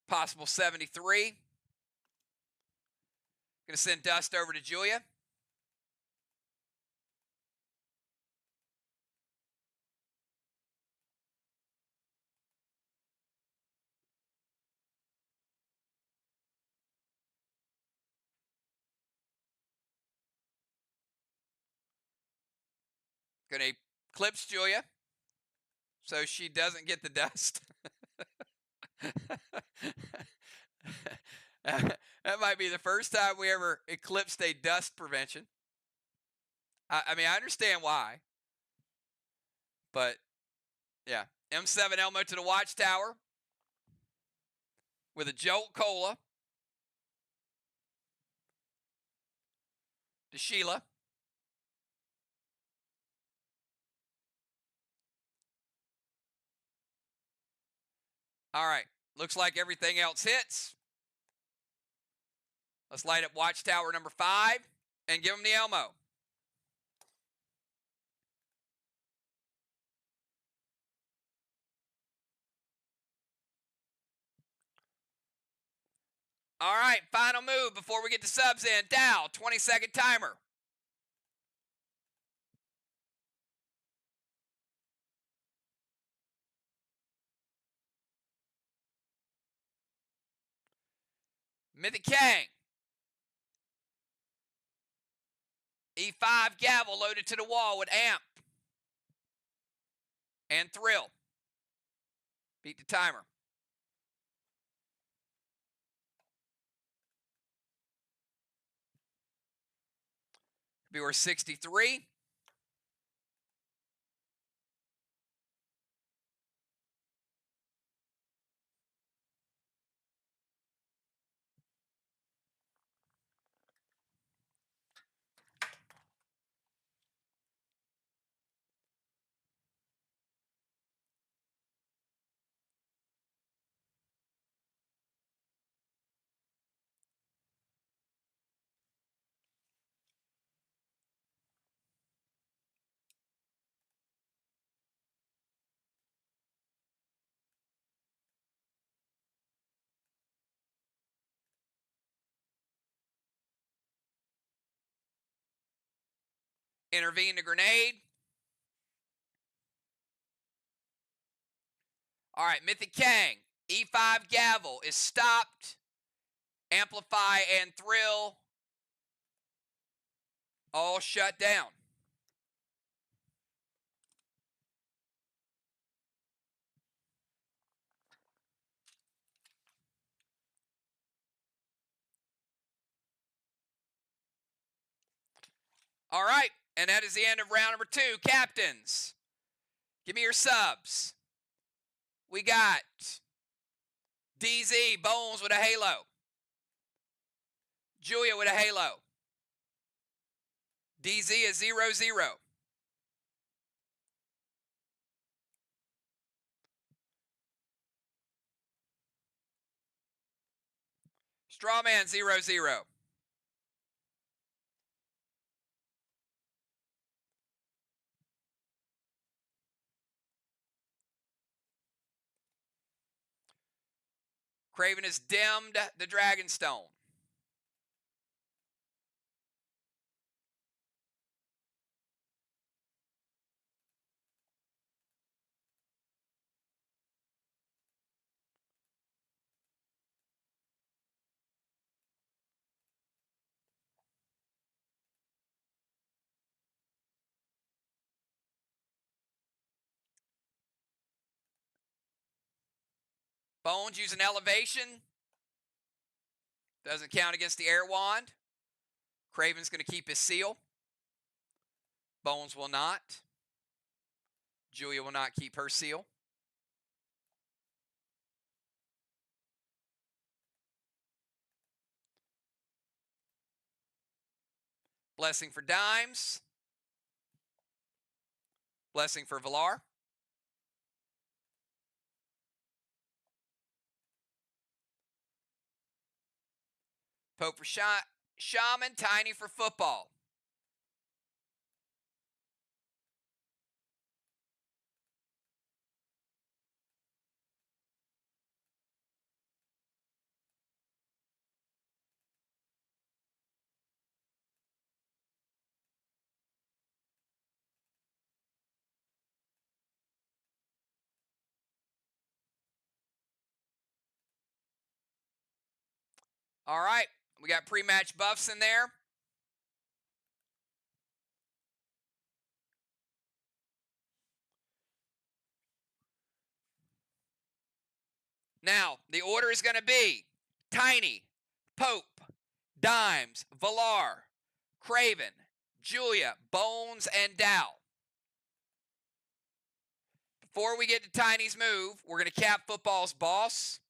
Possible 73. Going to send Dust over to Julia. Going to eclipse Julia so she doesn't get the dust. That might be the first time we ever eclipsed a dust prevention. I mean, I understand why. But, yeah. M7 Elmo to the Watchtower with a Jolt Cola to Sheila. All right. Looks like everything else hits. Let's light up Watchtower number 5 and give them the Elmo. All right, final move before we get the subs in. Dow, 20-second timer. Mythic Kang. E5 Gavel loaded to the wall with Amp. And Thrill. Beat the timer. Viewer 63. Intervene the grenade. All right, Mythic Kang. E5 Gavel is stopped. Amplify and Thrill all shut down. All right, and that is the end of round number 2. Captains, give me your subs. We got DZ, Bones with a halo. Julia with a halo. DZ is 0-0. Strawman 0-0. Craven has dimmed the Dragonstone. Bones using elevation. Doesn't count against the air wand. Craven's going to keep his seal. Bones will not. Julia will not keep her seal. Blessing for Dimes. Blessing for Valar. Pope for Shaman. Tiny for Football. All right, we got pre-match buffs in there. Now, the order is going to be Tiny, Pope, Dimes, Valar, Craven, Julia, Bones, and Dow. Before we get to Tiny's move, we're going to cap Football's boss.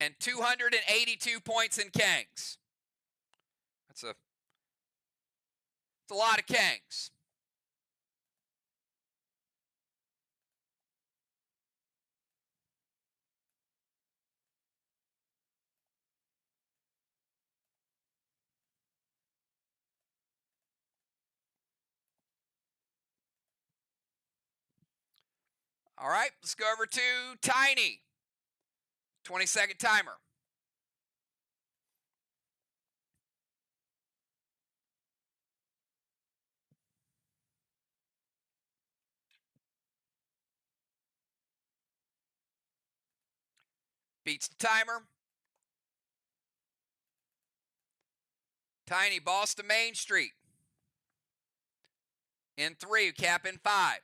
And 282 points in Kangs. That's a lot of Kangs. All right, let's go over to Tiny. 20-second timer. Beats the timer. Tiny, boss to Main Street. In 3, cap in 5.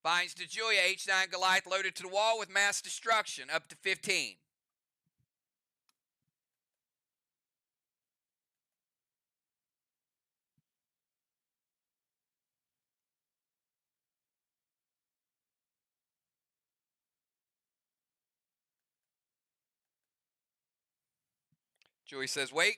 Finds DeJulia, H9 Goliath loaded to the wall with mass destruction, up to 15. Julie says, wait.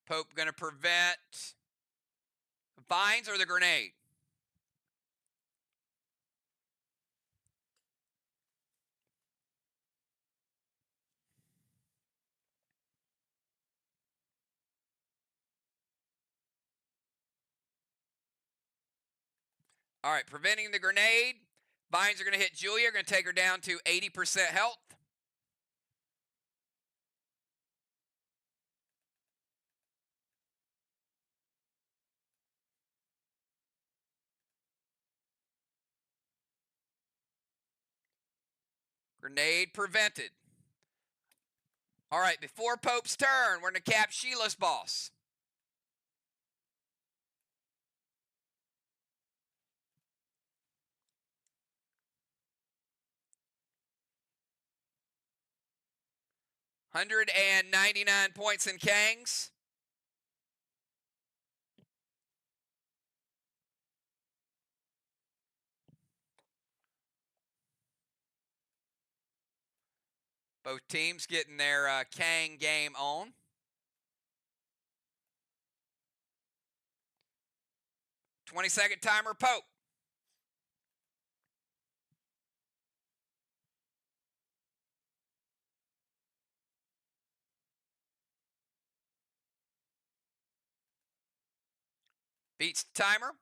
Pope going to prevent Vines or the grenade. All right, preventing the grenade. Vines are going to hit Julia, going to take her down to 80% health. Grenade prevented. All right, before Pope's turn, we're going to cap Sheila's boss. $199 points in Kangs. Both teams getting their Kang game on. $20-second timer, Pope. Beats the timer.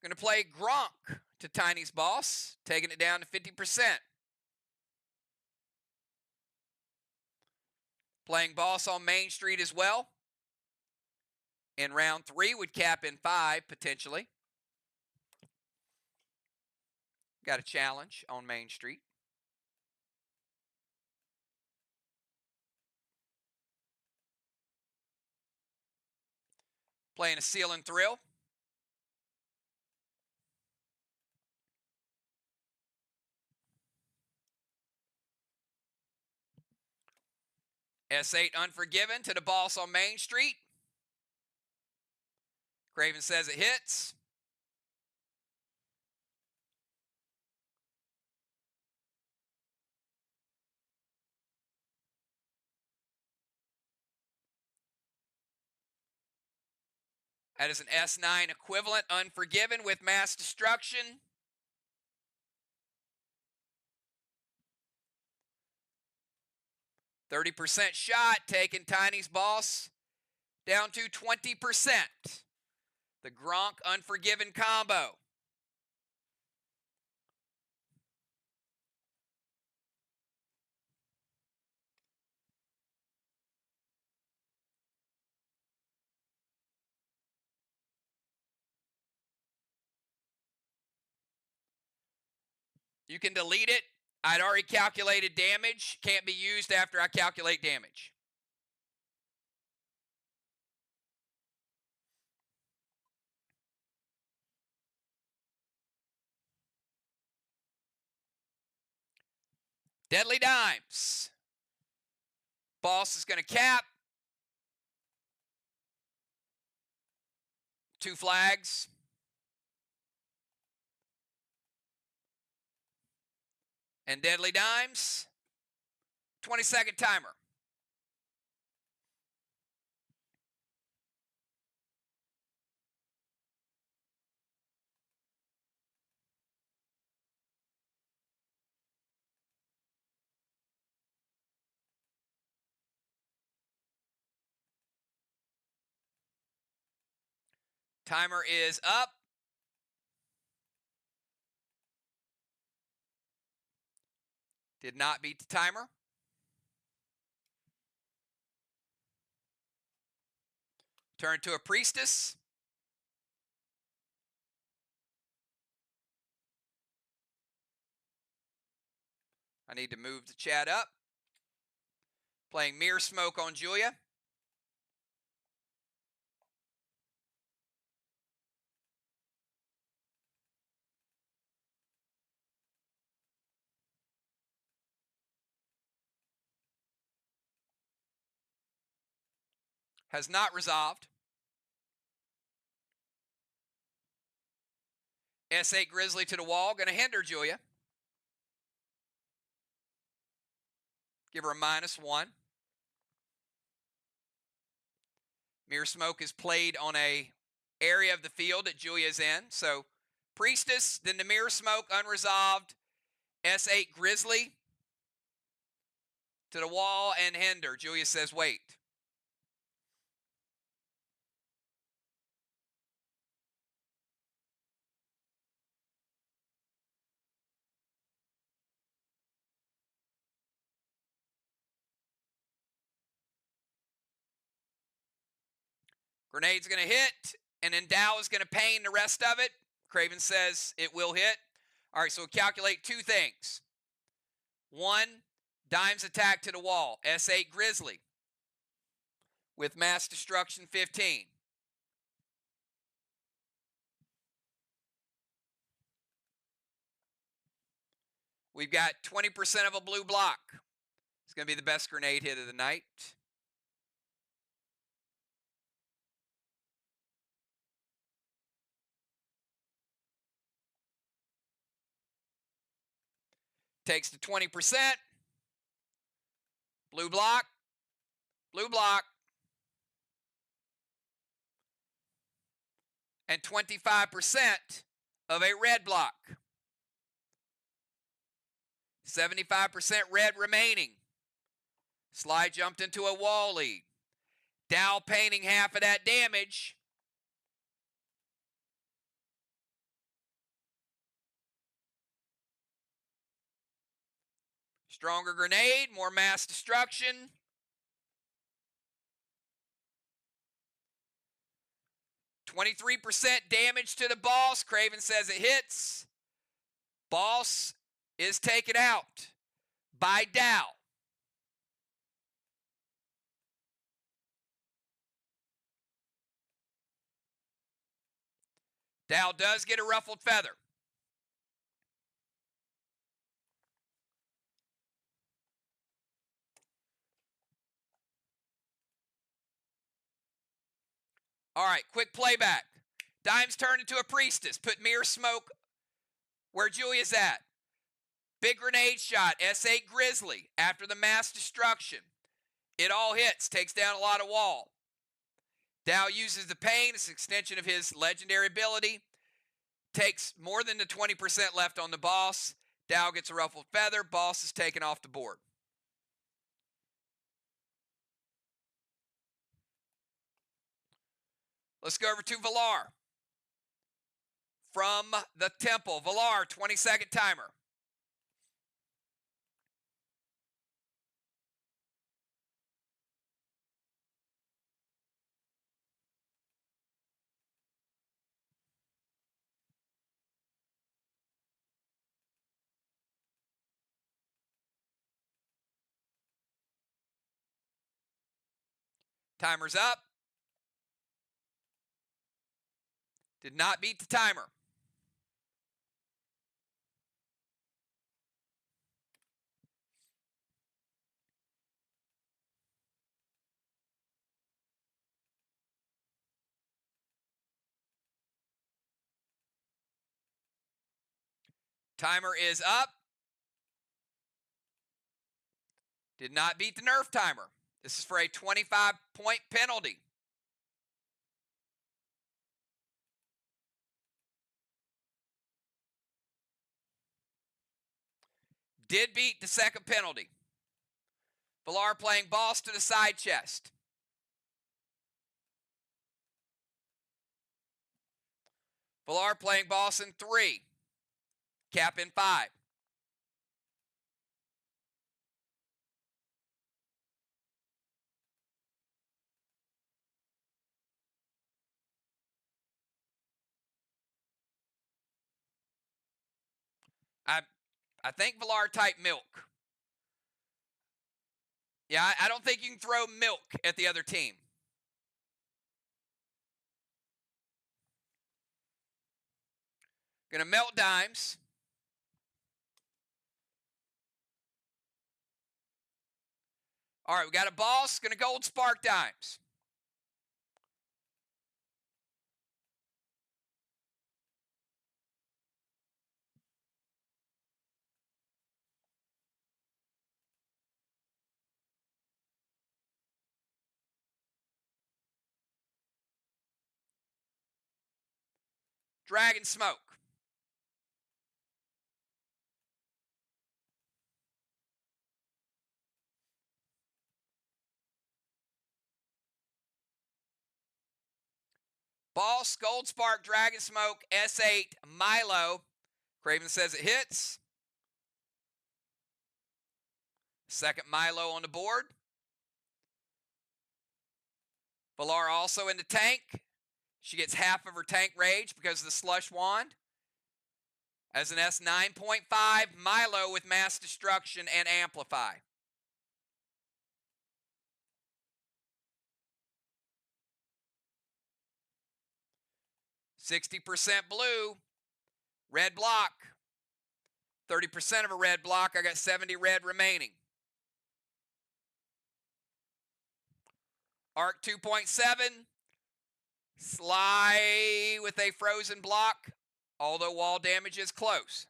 Going to play Gronk to Tiny's boss, taking it down to 50%. Playing boss on Main Street as well. In round 3 would cap in 5, potentially. Got a challenge on Main Street. Playing a Seal and Thrill. S8 Unforgiven to the Boss on Main Street. Craven says it hits. That is an S9 equivalent Unforgiven with Mass Destruction. %30 shot, taking Tiny's Boss down to 20%. The Gronk Unforgiven combo. You can delete it. I'd already calculated damage. Can't be used after I calculate damage. Deadly Dimes. Boss is going to cap. 2 flags. And Deadly Dimes. 20-second timer. Timer is up. Did not beat the timer. Turn to a Priestess. I need to move the chat up. Playing Mirror Smoke on Julia. Has not resolved. S8 Grizzly to the wall. Going to hinder Julia. Give her a -1. Mirror Smoke is played on a area of the field that Julia's in. So Priestess, then the Mirror Smoke, unresolved. S8 Grizzly to the wall and hinder. Julia says wait. Grenade's going to hit, and then Dow is going to pain the rest of it. Craven says it will hit. All right, so we'll calculate 2 things. 1, Dimes attack to the wall. S8 Grizzly with Mass Destruction 15. We've got 20% of a blue block. It's going to be the best grenade hit of the night. Takes to 20%. Blue block. Blue block. And 25% of a red block. 75% red remaining. SLY jumped into a wall lead. Dow painting half of that damage. Stronger grenade, more mass destruction. %23 damage to the boss. Craven says it hits. Boss is taken out by Dow. Dow does get a ruffled feather. All right, quick playback. Dimes turned into a priestess. Put mirror smoke where Julia's at. Big grenade shot. S8 Grizzly after the mass destruction. It all hits. Takes down a lot of wall. Dow uses the pain. It's an extension of his legendary ability. Takes more than the 20% left on the boss. Dow gets a ruffled feather. Boss is taken off the board. Let's go over to Valar. From the temple. Valar, 20-second timer. Timer's up. Did not beat the timer. Timer is up. Did not beat the nerf timer. This is for a 25-point penalty. Did beat the second penalty. Valar playing boss to the side chest. Valar playing boss in 3. Cap in 5. I think Valar typed milk. Yeah, I don't think you can throw milk at the other team. Gonna melt dimes. All right, we got a boss. Gonna gold spark dimes. Dragon smoke. Boss, gold spark, dragon smoke, S8, Milo. Craven says it hits. Second Milo on the board. Valar also in the tank. She gets half of her tank rage because of the slush wand. As an S 9.5, Milo with mass destruction and amplify. %60 blue. Red block. 30% of a red block. I got 70 red remaining. Arc 2.7. SLY with a frozen block, although wall damage is close.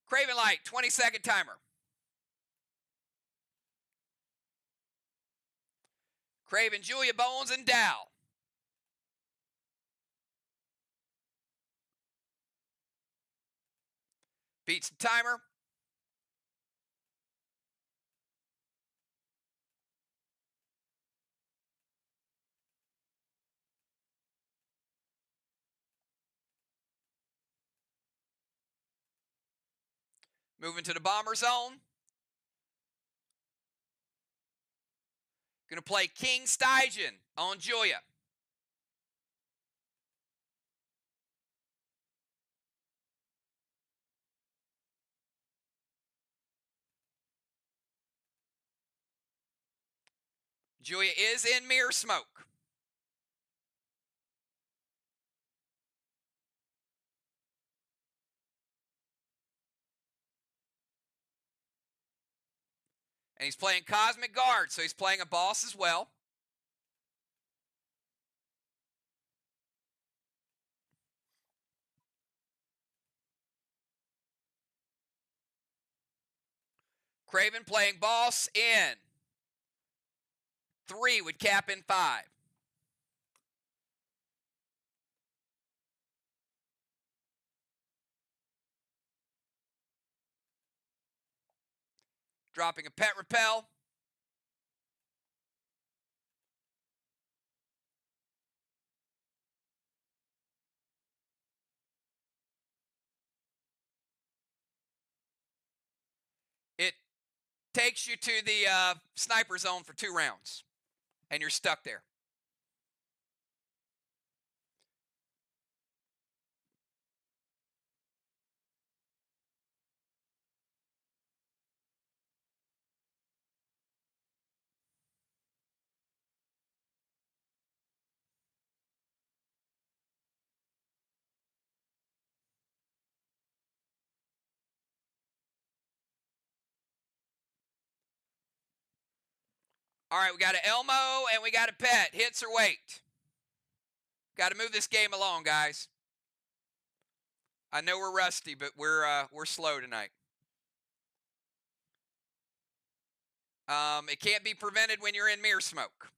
Craven Light, 20-second timer. Craven, Julia Bones, and Dow. Beats the timer. Moving to the bomber zone. Going to play King Stygian on Julia. Julia is in mirror smoke. And he's playing Cosmic Guard, so he's playing a boss as well. Craven playing boss in 3 would cap in 5. Dropping a Pet Repel. It takes you to the sniper zone for 2 rounds, and you're stuck there. All right, we got an Elmo and we got a Pet. Hits or wait? Got to move this game along, guys. I know we're rusty, but we're slow tonight. It can't be prevented when you're in mirror smoke.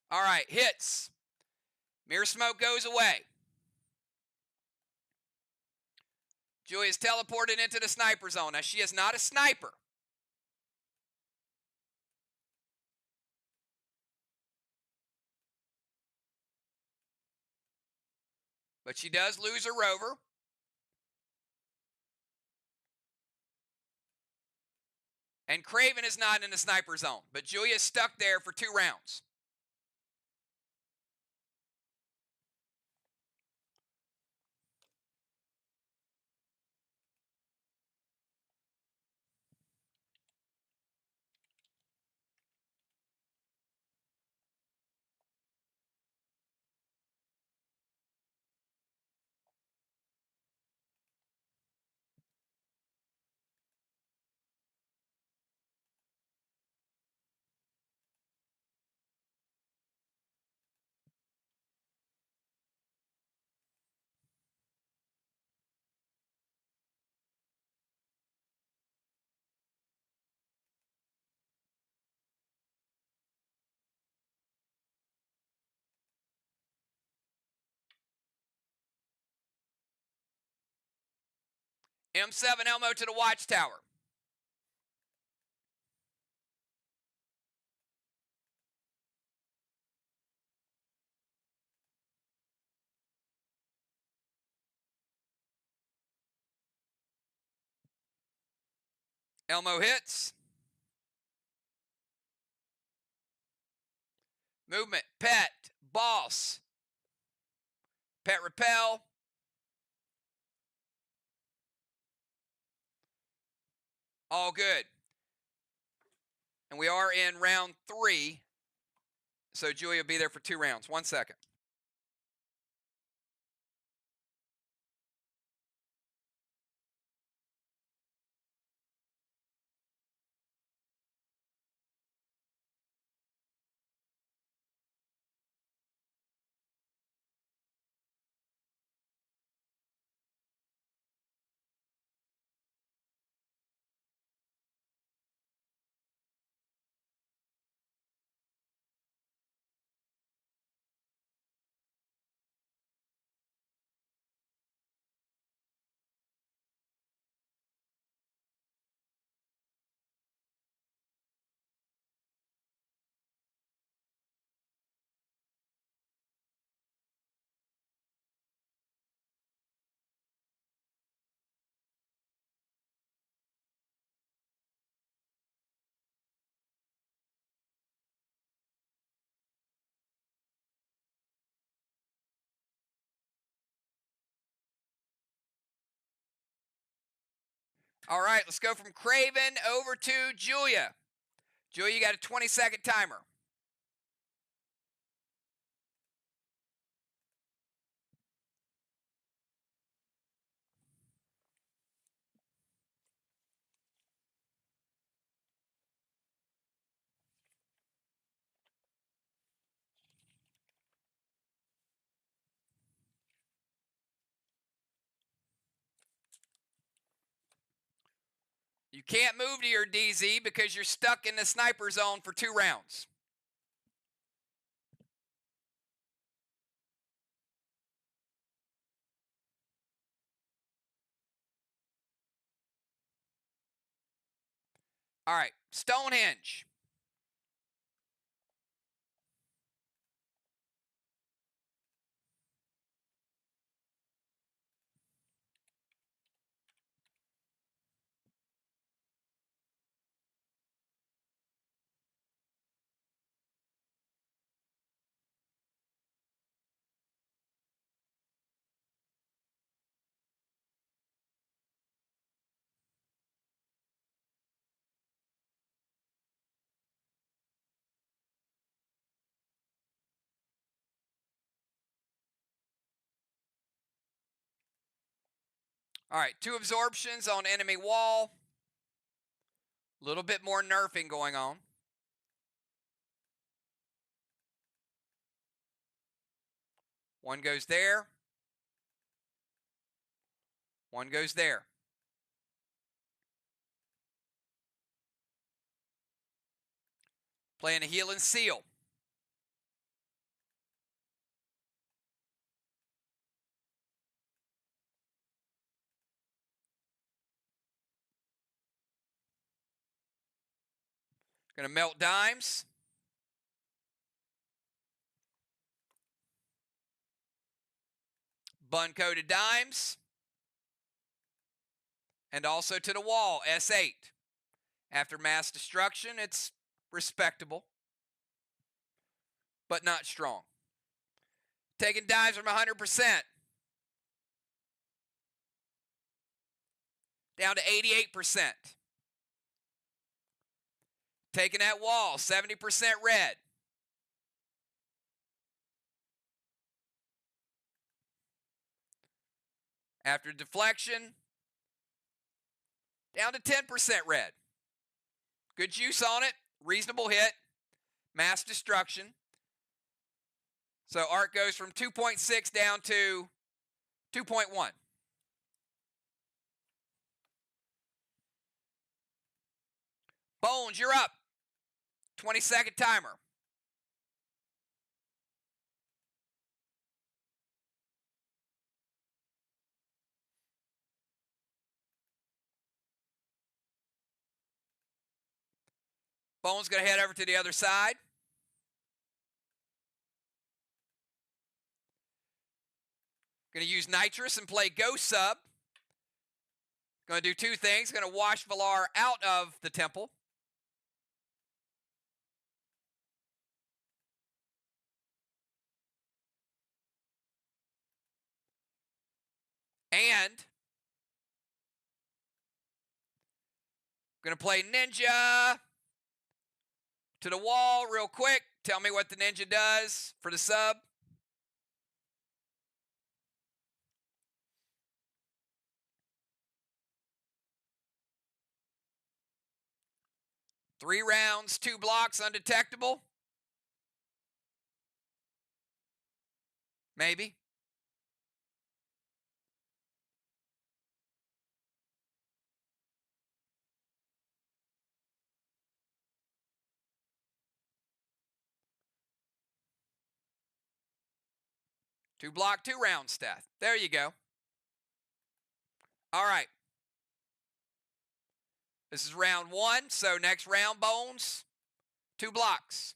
All right, hits. Mirror smoke goes away. Julia's teleported into the sniper zone. Now, she is not a sniper. But she does lose her rover. And Craven is not in the sniper zone. But Julia's stuck there for 2 rounds. M7 Elmo to the watchtower. Elmo hits. Movement, Pet, boss. Pet repel. All good. And we are in round 3. So Julia will be there for 2 rounds. 1 second. All right, let's go from Craven over to Julia. Julia, you got a 20-second timer. You can't move to your DZ because you're stuck in the sniper zone for 2 rounds. All right, Stonehenge. All right, 2 absorptions on enemy wall. A little bit more nerfing going on. One goes there. One goes there. Playing a heal and seal. Gonna melt dimes. Bun-coated dimes. And also to the wall, S8. After mass destruction, it's respectable, but not strong. Taking dimes from 100%. Down to 88%. Taking that wall, 70% red. After deflection, down to 10% red. Good juice on it, reasonable hit, mass destruction. So arc goes from 2.6 down to 2.1. Bones, you're up. 20-second timer. Bones going to head over to the other side. Going to use nitrous and play Ghost Sub. Going to do 2 things. Going to wash Valar out of the temple. And going to play Ninja to the wall real quick. Tell me what the Ninja does for the sub. Three rounds, 2 blocks, undetectable. Maybe. Two block, 2 round stat. There you go. All right. This is round 1, so next round, Bones, 2 blocks.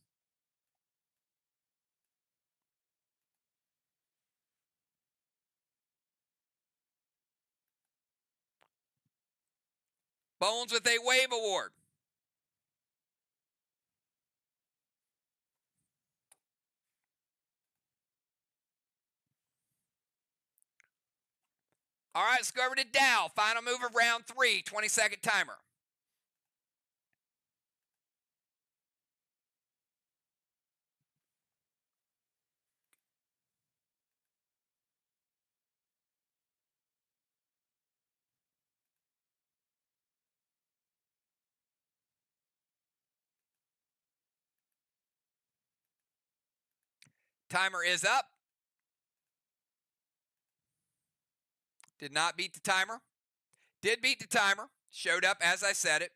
Bones with a wave award. All right, let's go over to Dow. Final move of round 3, 20-second timer. Timer is up. Did not beat the timer. Did beat the timer. Showed up as I said it.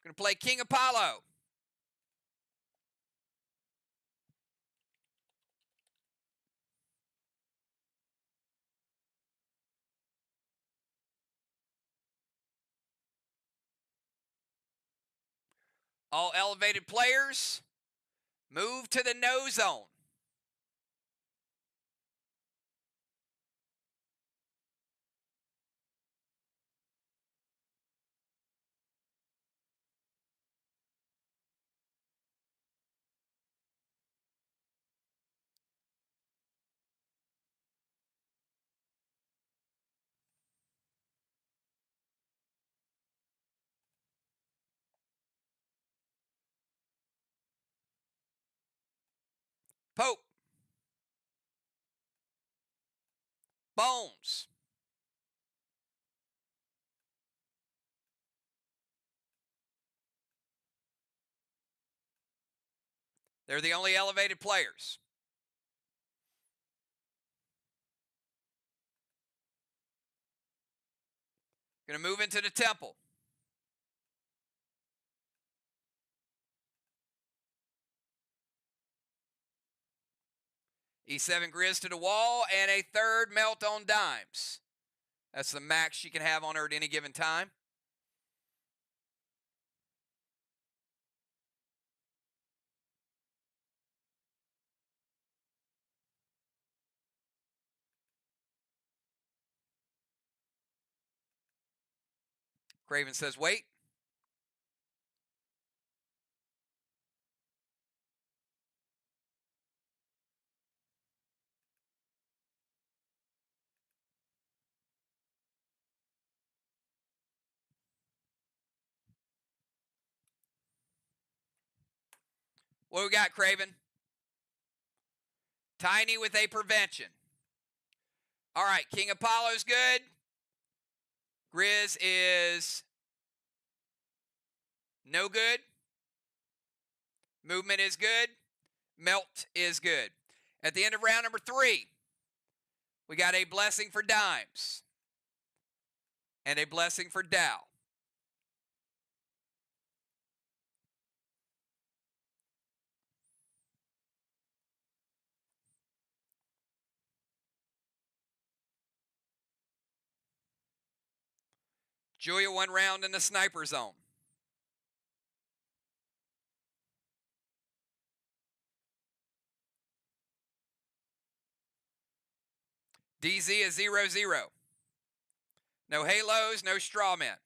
Going to play King Apollo. All elevated players, move to the no zone. Pope. Bones. They're the only elevated players. Going to move into the temple. E7 Grizz to the wall, and a third melt on dimes. That's the max she can have on her at any given time. Craven says, wait. What we got, Craven? Tiny with a prevention. All right, King Apollo's good. Grizz is no good. Movement is good. Melt is good. At the end of round number 3, we got a blessing for dimes and a blessing for Dow. Julia 1 round in the sniper zone. DZ is 0-0. No halos, no straw men.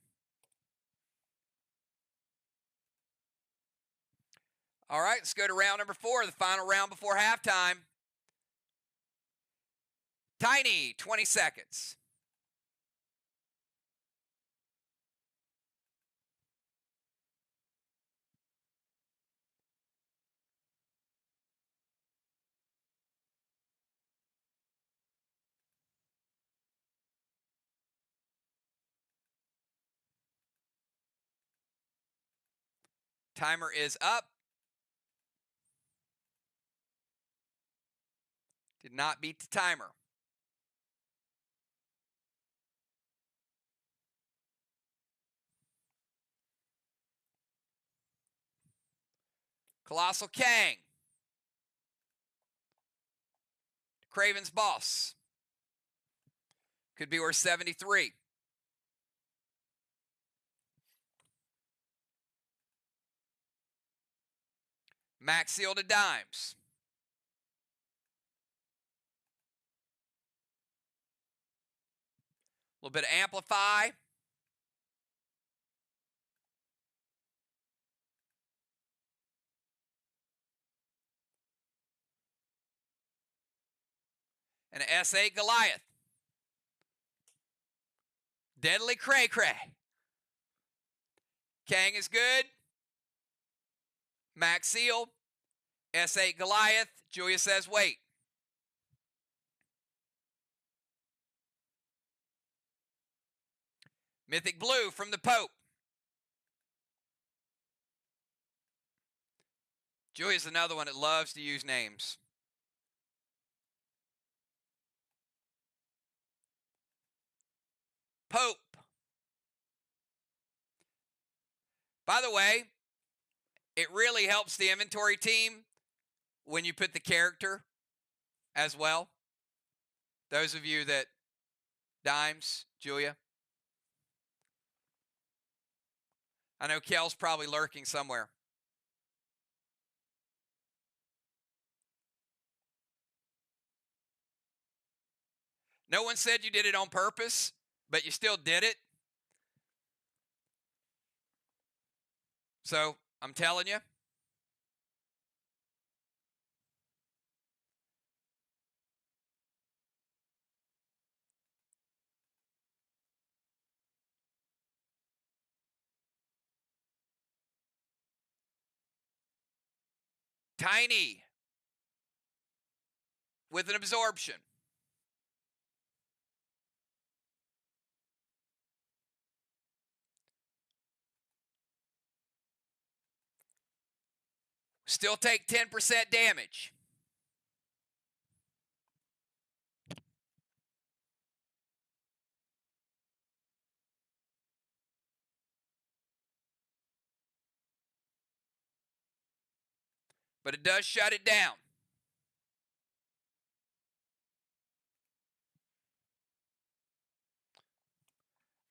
All right, let's go to round number 4, the final round before halftime. Tiny, 20 seconds. Timer is up. Did not beat the timer. Colossal Kang. Craven's boss. Could be worth 73. Max seal to dimes. A little bit of amplify. And an S8 Goliath. Deadly Cray Cray. Kang is good. Max seal. S8 Goliath. Julia says wait. Mythic Blue from the Pope. Julia's another one that loves to use names. Pope. By the way, it really helps the inventory team when you put the character as well. Those of you that Dimes, Julia. I know Kel's probably lurking somewhere. No one said you did it on purpose, but you still did it. So I'm telling you. Tiny with an absorption. Still take 10% damage. But it does shut it down.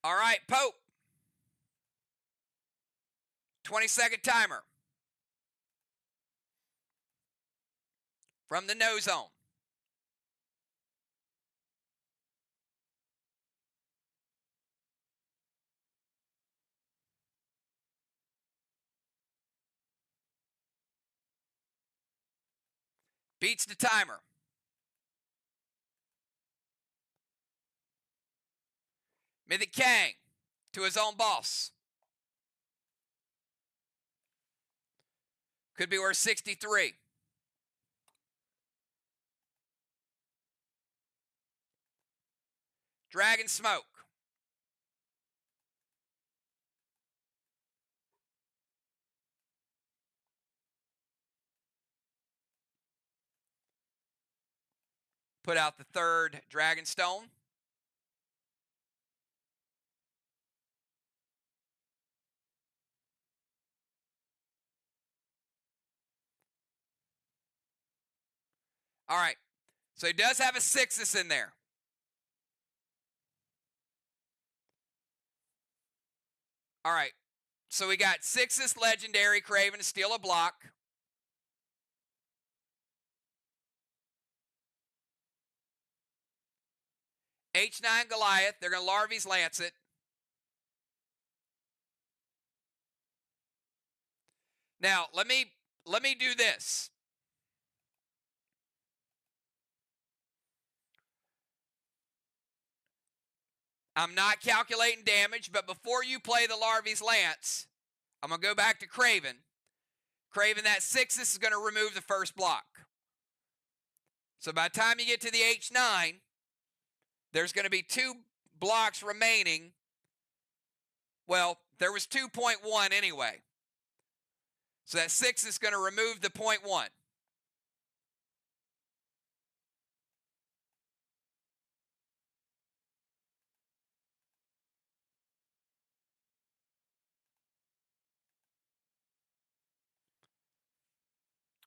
All right, Pope. 20-second timer. From the no zone. Beats the timer. Mythic Kang to his own boss. Could be worth 63. Dragon Smoke. Put out the third Dragon Stone. All right. So he does have a Sixus in there. All right. So we got Sixus Legendary Craven to steal a block. H9 Goliath. They're going to Larvies Lance it. Now, let me do this. I'm not calculating damage, but before you play the Larvies Lance, I'm going to go back to Craven. Craven, that Sixus is going to remove the first block. So by the time you get to the H9, there's going to be 2 blocks remaining. Well, there was 2.1 anyway. So that 6 is going to remove the 0.1.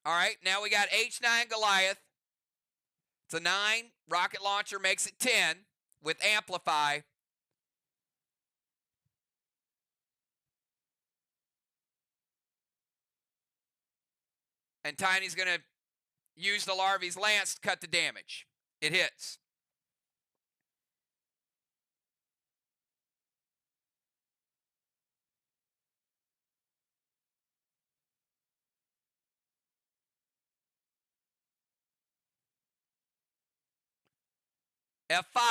All right, now we got H9 Goliath. It's a 9. Rocket launcher makes it 10 with Amplify. And Tiny's going to use the Larvies Lance to cut the damage. It hits. F5.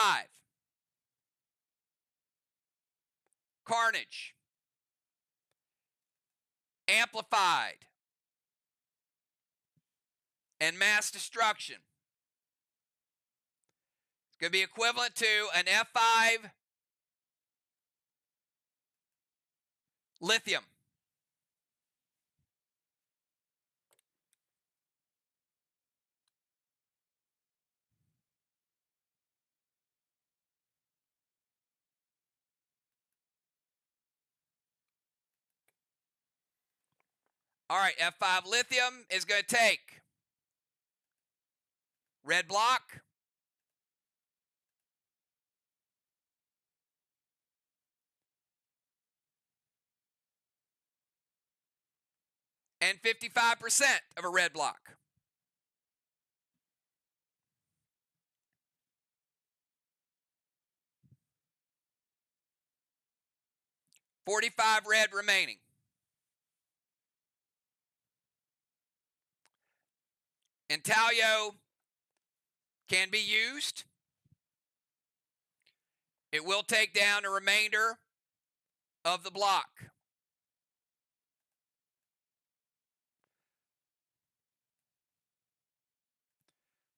Carnage. Amplified. And Mass Destruction. It's going to be equivalent to an F5 Lithium. All right, F5 Lithium is going to take red block. And 55% of a red block. $45 red remaining. Intaglio can be used. It will take down the remainder of the block.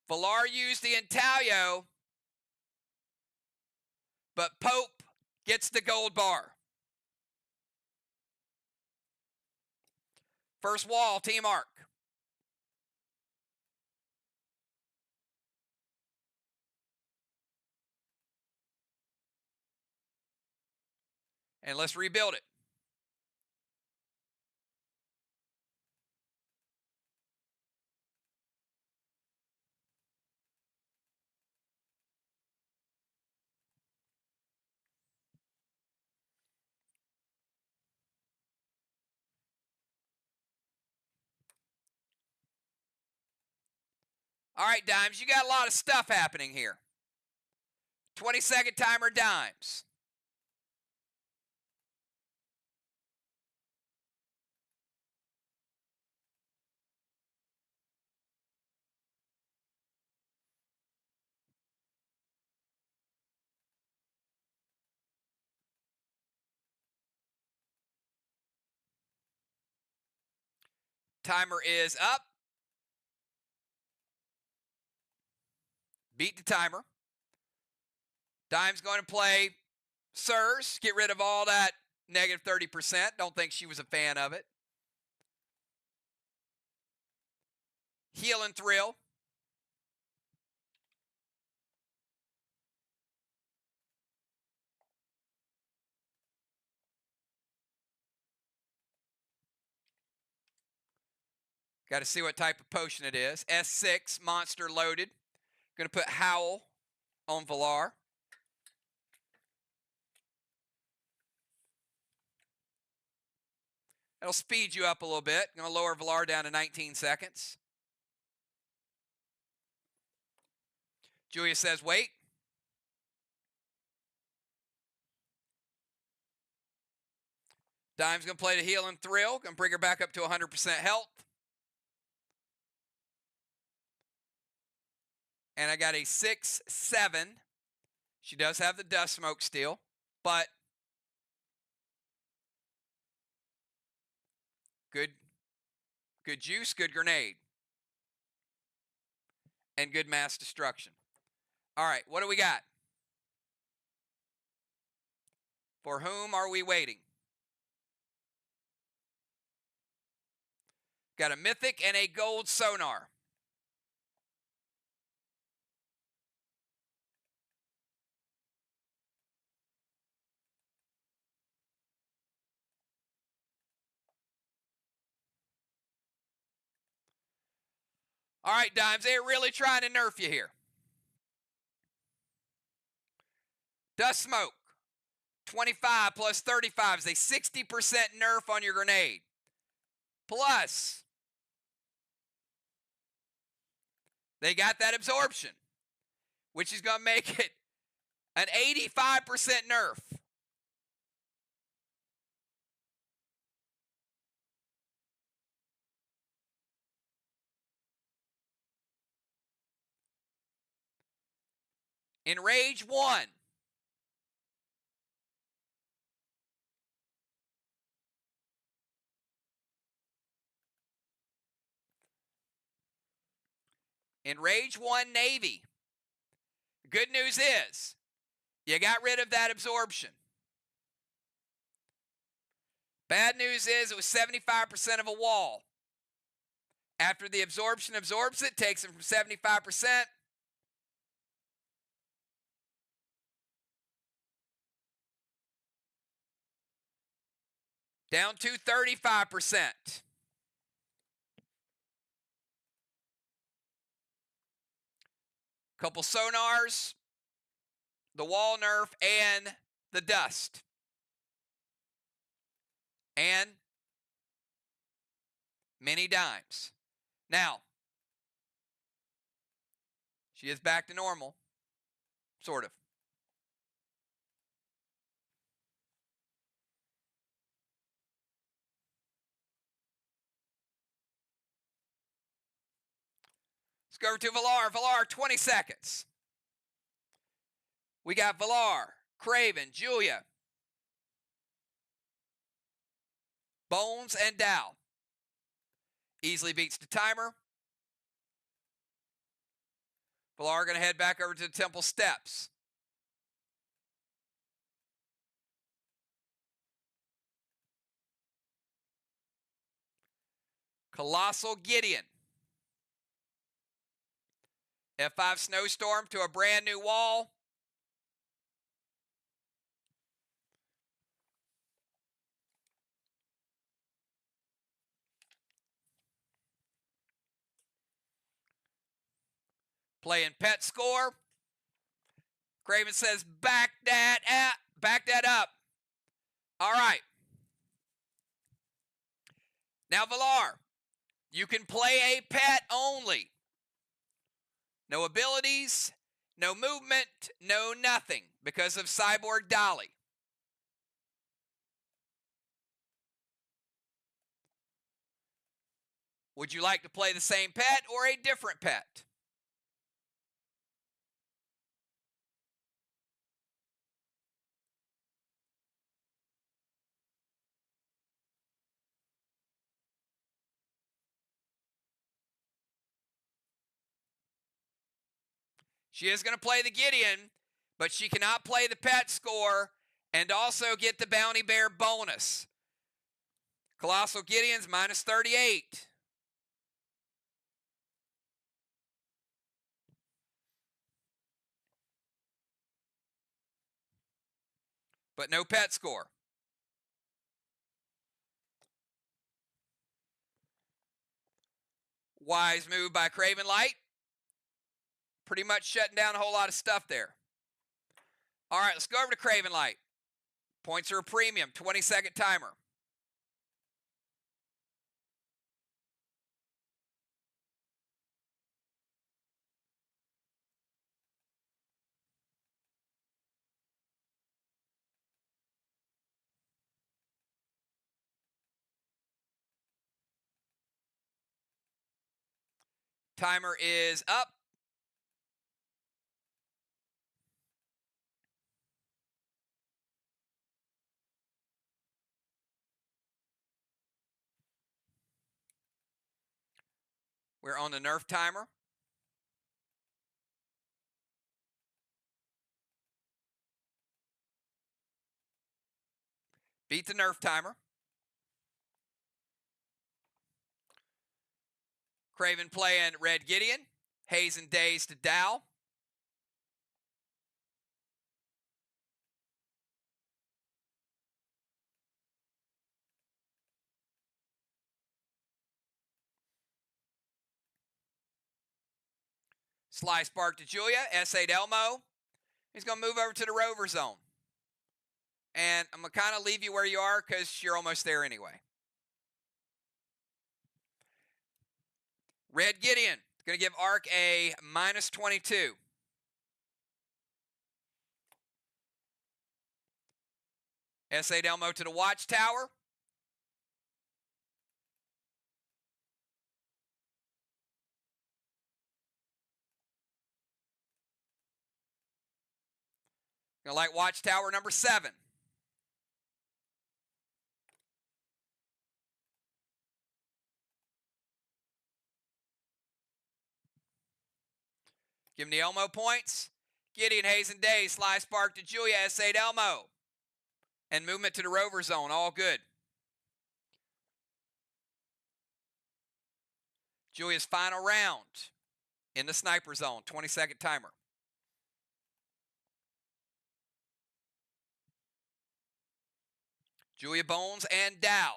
Villar used the Intaglio, but Pope gets the gold bar. First wall, Team Arc. And let's rebuild it. All right, Dimes, you got a lot of stuff happening here. 20-second timer, Dimes. Timer is up. Beat the timer. Dime's going to play Sirs. Get rid of all that negative 30%. Don't think she was a fan of it. Heal and Thrill. Got to see what type of potion it is. S6, monster loaded. Going to put Howl on Villar. It'll speed you up a little bit. Going to lower Villar down to 19 seconds. Julia says, wait. Dime's going to play the Heal and Thrill. Going to bring her back up to 100% health. And I got a 6-7. She does have the Dust Smoke still, but good juice, good grenade, and good mass destruction. All right, what do we got? For whom are we waiting? Got a mythic and a gold sonar. All right, Dimes, they're really trying to nerf you here. Dust Smoke, 25 plus 35 is a 60% nerf on your grenade. Plus, they got that absorption, which is going to make it an 85% nerf. Enrage 1. Enrage 1 Navy. Good news is, you got rid of that absorption. Bad news is it was 75% of a wall. After the absorption absorbs it, takes it from 75% down to 35%. Couple sonars, the wall nerf, and the dust. And many dimes. Now, she is back to normal, sort of. Let's go over to Villar. Villar, 20 seconds. We got Villar, Craven, Julia, Bones, and Dow. Easily beats the timer. Villar going to head back over to the temple steps. Colossal Gideon. F5 Snowstorm to a brand new wall. Playing pet score. Craven says, back that up. All right. Now, Villar, you can play a pet only. No abilities, no movement, no nothing because of Cyborg Dolly. Would you like to play the same pet or a different pet? She is going to play the Gideon, but she cannot play the pet score and also get the Bounty Bear bonus. Colossal Gideon's minus 38. But no pet score. Wise move by Craven Light. Pretty much shutting down a whole lot of stuff there. All right, let's go over to Craven Light. Points are a premium, 20-second timer. Timer is up. We're on the nerf timer. Beat the nerf timer. Craven playing Red Gideon. Haze and Days to Dow. SLY Spark to Julia. S8 Elmo. He's going to move over to the rover zone. And I'm going to kind of leave you where you are because you're almost there anyway. Red Gideon is going to give Arc a minus 22. S8 Elmo to the Watchtower. Gonna like Watchtower number 7. Give him the Elmo points. Gideon, Haze and Days, SLY Spark to Julia, S8 Elmo. And movement to the rover zone, all good. Julia's final round in the sniper zone, 20-second timer. Julia, Bones, and Dow.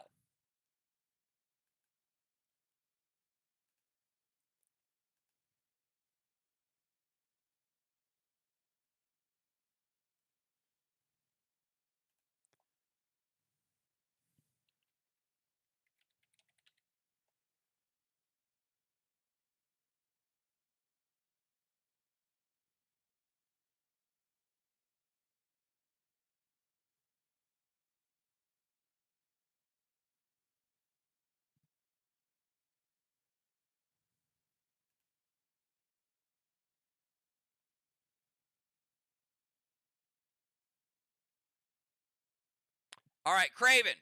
All right, Craven,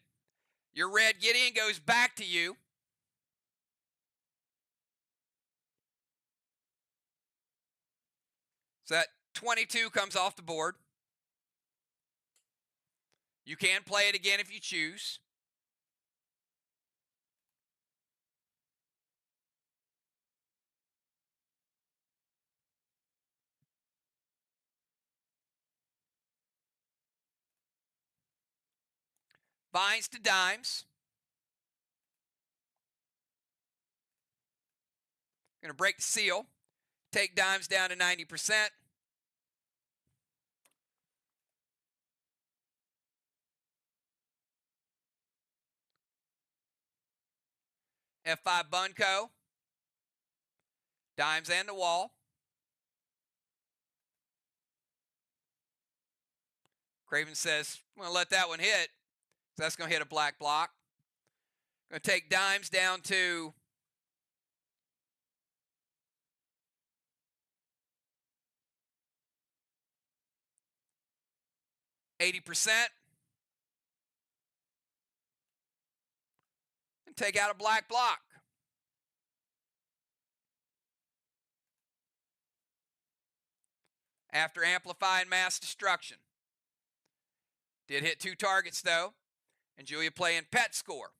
your red Gideon goes back to you. So that 22 comes off the board. You can play it again if you choose. Vines to dimes. Going to break the seal. Take dimes down to 90%. F5 Bunco. Dimes and the wall. Craven says, I'm going to let that one hit. So that's going to hit a black block. Going to take dimes down to 80%. And take out a black block. After amplifying mass destruction. Did hit 2 targets though. And Julia playing pet score.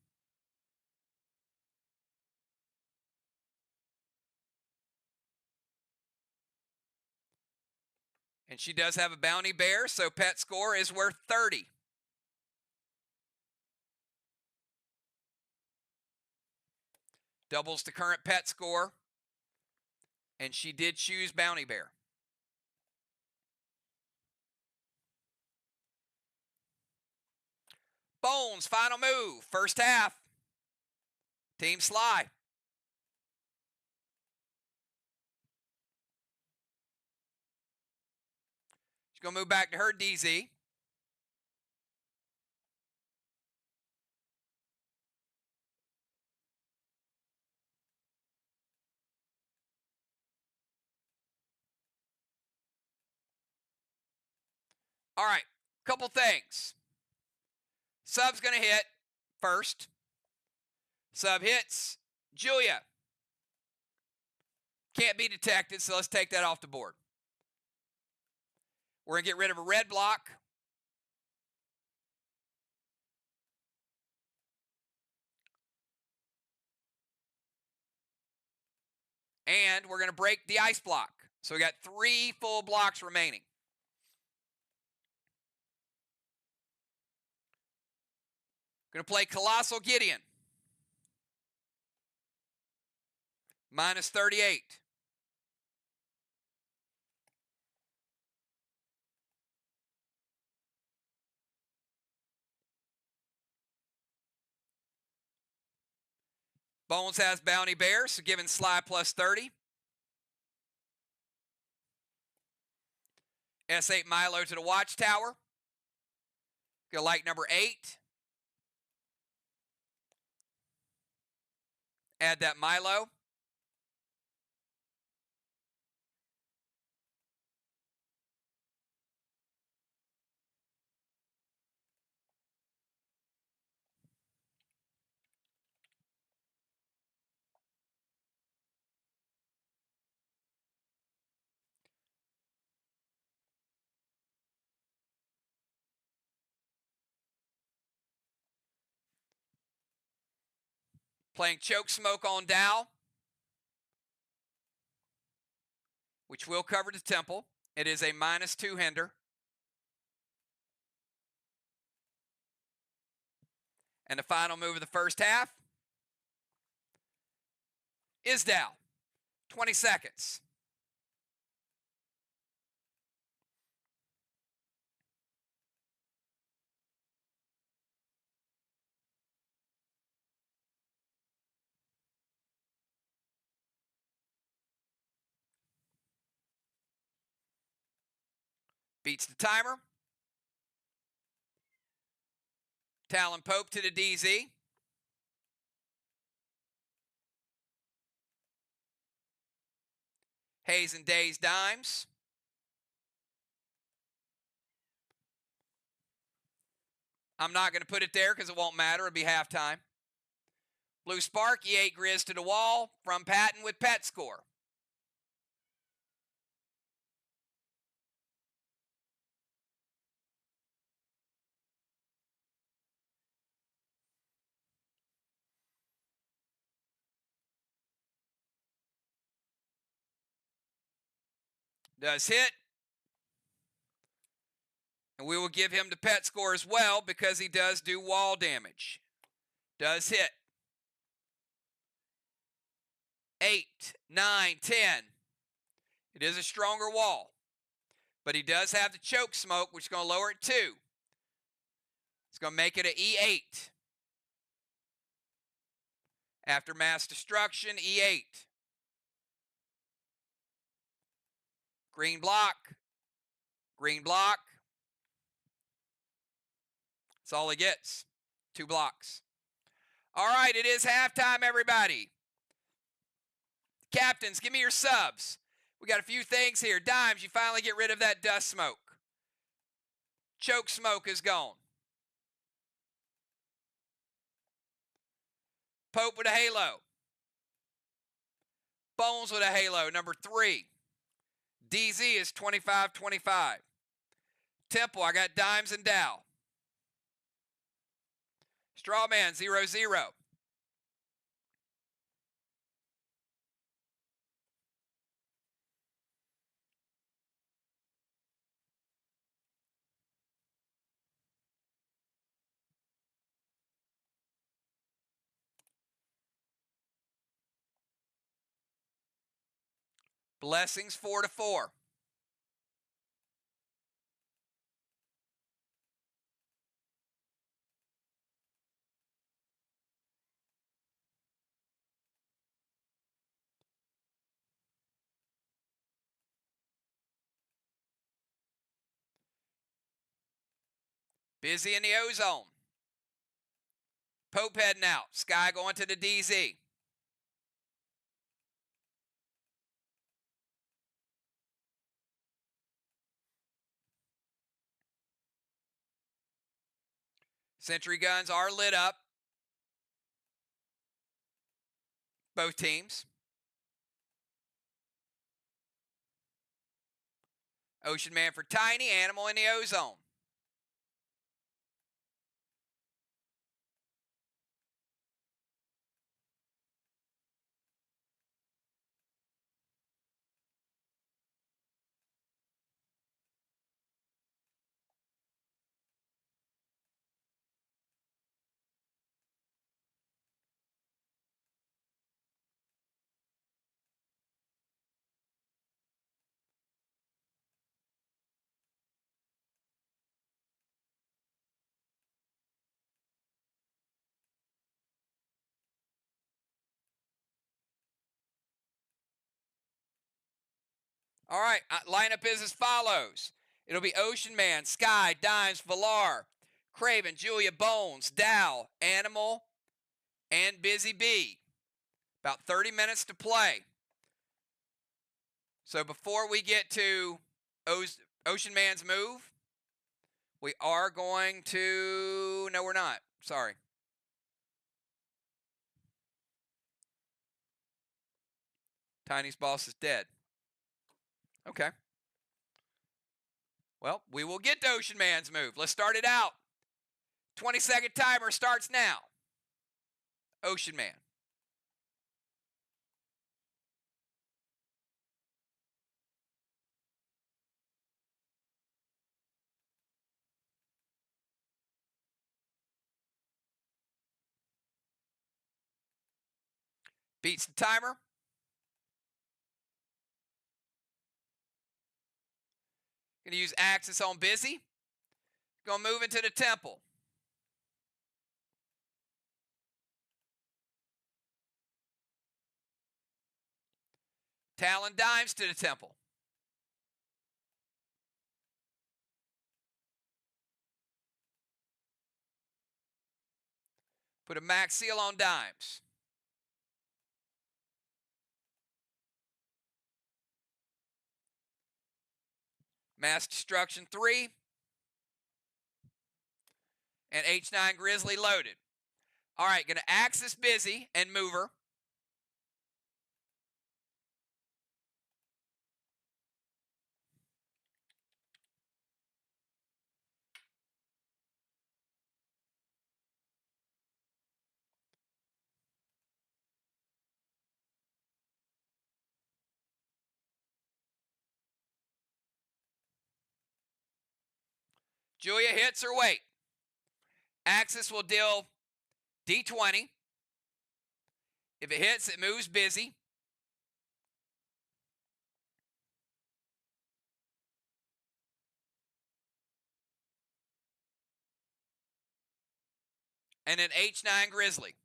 And she does have a bounty bear, so pet score is worth 30. Doubles the current pet score. And she did choose bounty bear. Bones, final move, first half. Team SLY. She's going to move back to her DZ. All right, couple things. Sub's going to hit first. Sub hits. Julia. Can't be detected, so let's take that off the board. We're going to get rid of a red block. And we're going to break the ice block. So we got 3 full blocks remaining. Going to play Colossal Gideon. Minus 38. Bones has Bounty Bear, so giving SLY plus 30. S8 Milo to the Watchtower. Go like number 8. Add that Milo. Playing Choke Smoke on Dow, which will cover the temple. It is a minus 2 hinder. And the final move of the first half is Dow. 20 seconds. Beats the timer. Talon Pope to the DZ. Hayes and Days dimes. I'm not going to put it there because it won't matter. It'll be halftime. Blue Spark, E8 Grizz to the wall from Patton with Pet Score. Does hit. And we will give him the Pet Score as well because he does do wall damage. Does hit. 8, 9, 10. It is a stronger wall. But he does have the choke smoke, which is going to lower it 2. It's going to make it an E8. After mass destruction, E8. Green block. Green block. That's all he gets. 2 blocks. All right, it is halftime, everybody. Captains, give me your subs. We got a few things here. Dimes, you finally get rid of that dust smoke. Choke smoke is gone. Pope with a halo. Bones with a halo, number 3. DZ is 25-25. Temple, I got Dimes and Dow. Strawman, 0-0. Blessings, 4-4. Busy in the ozone. Pope heading out. Sky going to the DZ. Sentry guns are lit up. Both teams. Ocean Man for Tiny. Animal in the ozone. All right, lineup is as follows. It'll be Ocean Man, Sky, Dimes, Valar, Craven, Julia, Bones, Dow, Animal, and Busy Bee. About 30 minutes to play. So before we get to Ocean Man's move, we are going to... No, we're not. Sorry. Tiny's boss is dead. Okay. Well, we will get to Ocean Man's move. Let's start it out. 20-second timer starts now. Ocean Man. Beats the timer. Going to use Axis on Busy. Going to move into the Temple. Talon Dimes to the Temple. Put a max seal on Dimes. Mass Destruction 3. And H9 Grizzly loaded. All right, going to Axis busy and mover. Julia hits her weight. Axis will deal D20. If it hits, it moves busy. And an H9 Grizzly.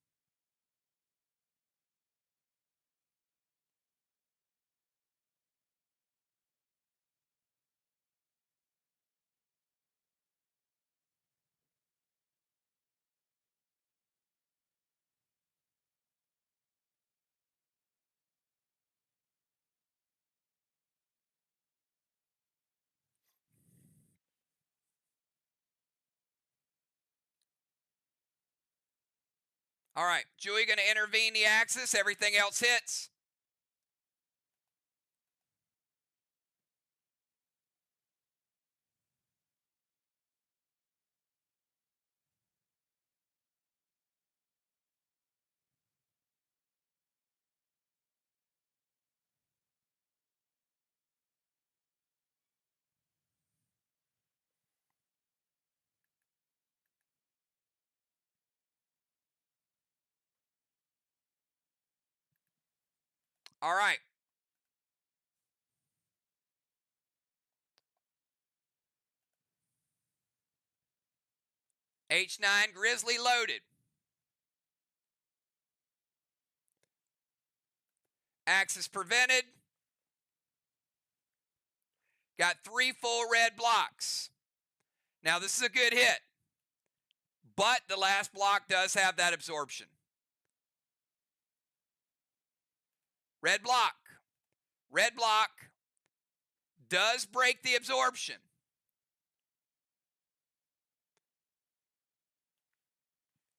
All right, Julia going to intervene the Axis. Everything else hits. All right. H9 Grizzly loaded. Axis prevented. Got 3 full red blocks. Now this is a good hit, but the last block does have that absorption. Red block. Red block does break the absorption.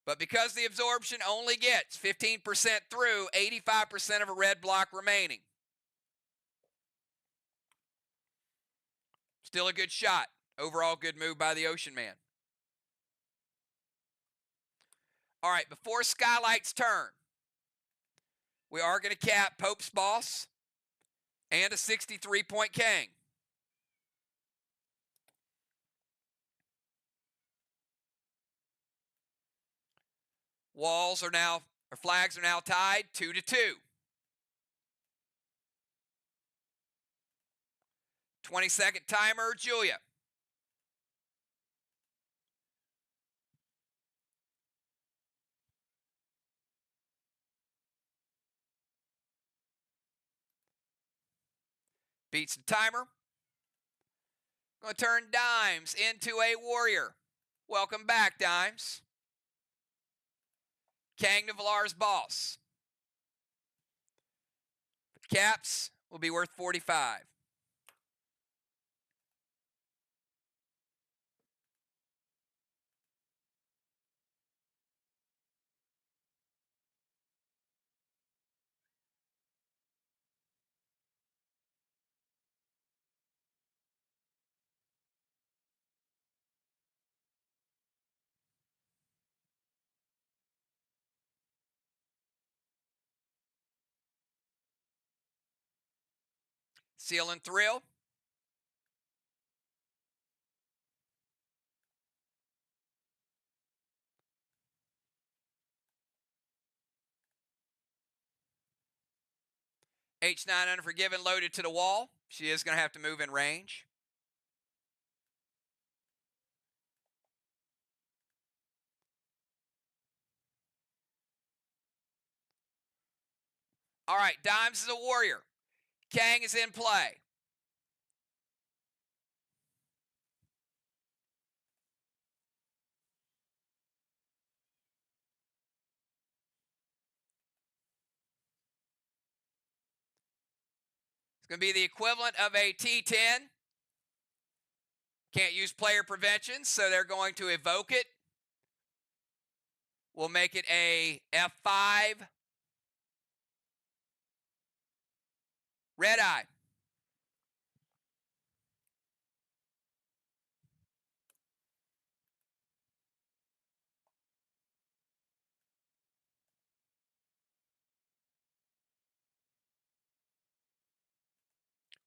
But because the absorption only gets 15% through, 85% of a red block remaining. Still a good shot. Overall good move by the Ocean Man. All right, before Skylight's turn, we are going to cap Pope's Boss and a 63-point King. Flags are now tied 2-2. 20-second timer, Julia. Beats the timer. Going to turn Dimes into a warrior. Welcome back, Dimes. Kang to Villar's Boss. Caps will be worth 45. Seal and Thrill. H9 Unforgiven loaded to the wall. She is going to have to move in range. All right, Dimes is a warrior. Kang is in play. It's going to be the equivalent of a T10. Can't use player prevention, so they're going to evoke it We'll make it a F5. Red eye.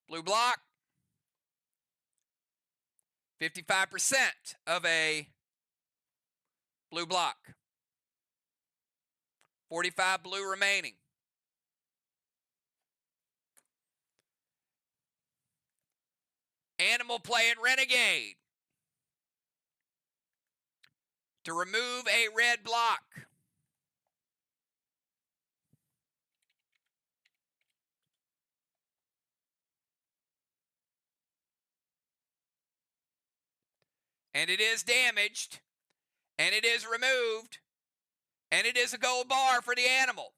Blue block. 55% of a blue block. 45 blue remaining. Animal playing Renegade to remove a red block. And it is damaged, and it is removed, and it is a gold bar for the animal.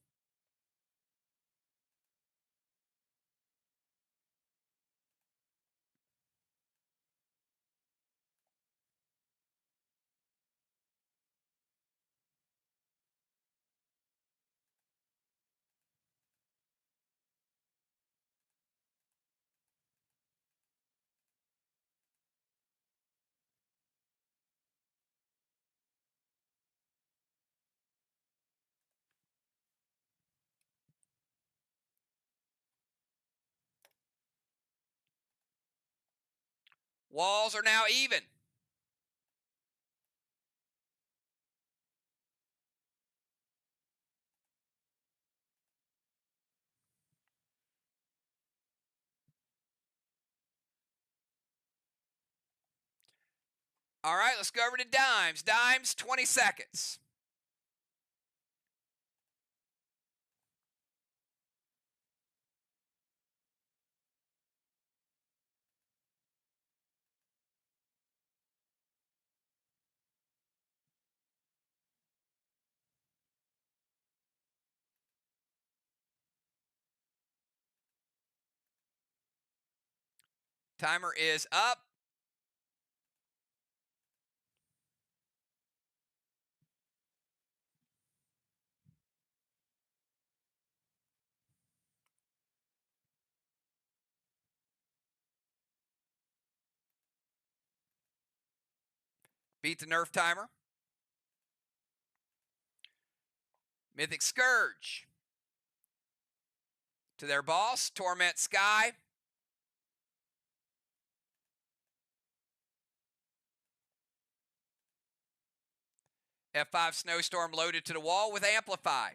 Walls are now even. All right, let's go over to dimes. Dimes, 20 seconds. Timer is up. Beat the nerf timer. Mythic Scourge to their boss, Torment Sky. F5 Snowstorm loaded to the wall with Amplify.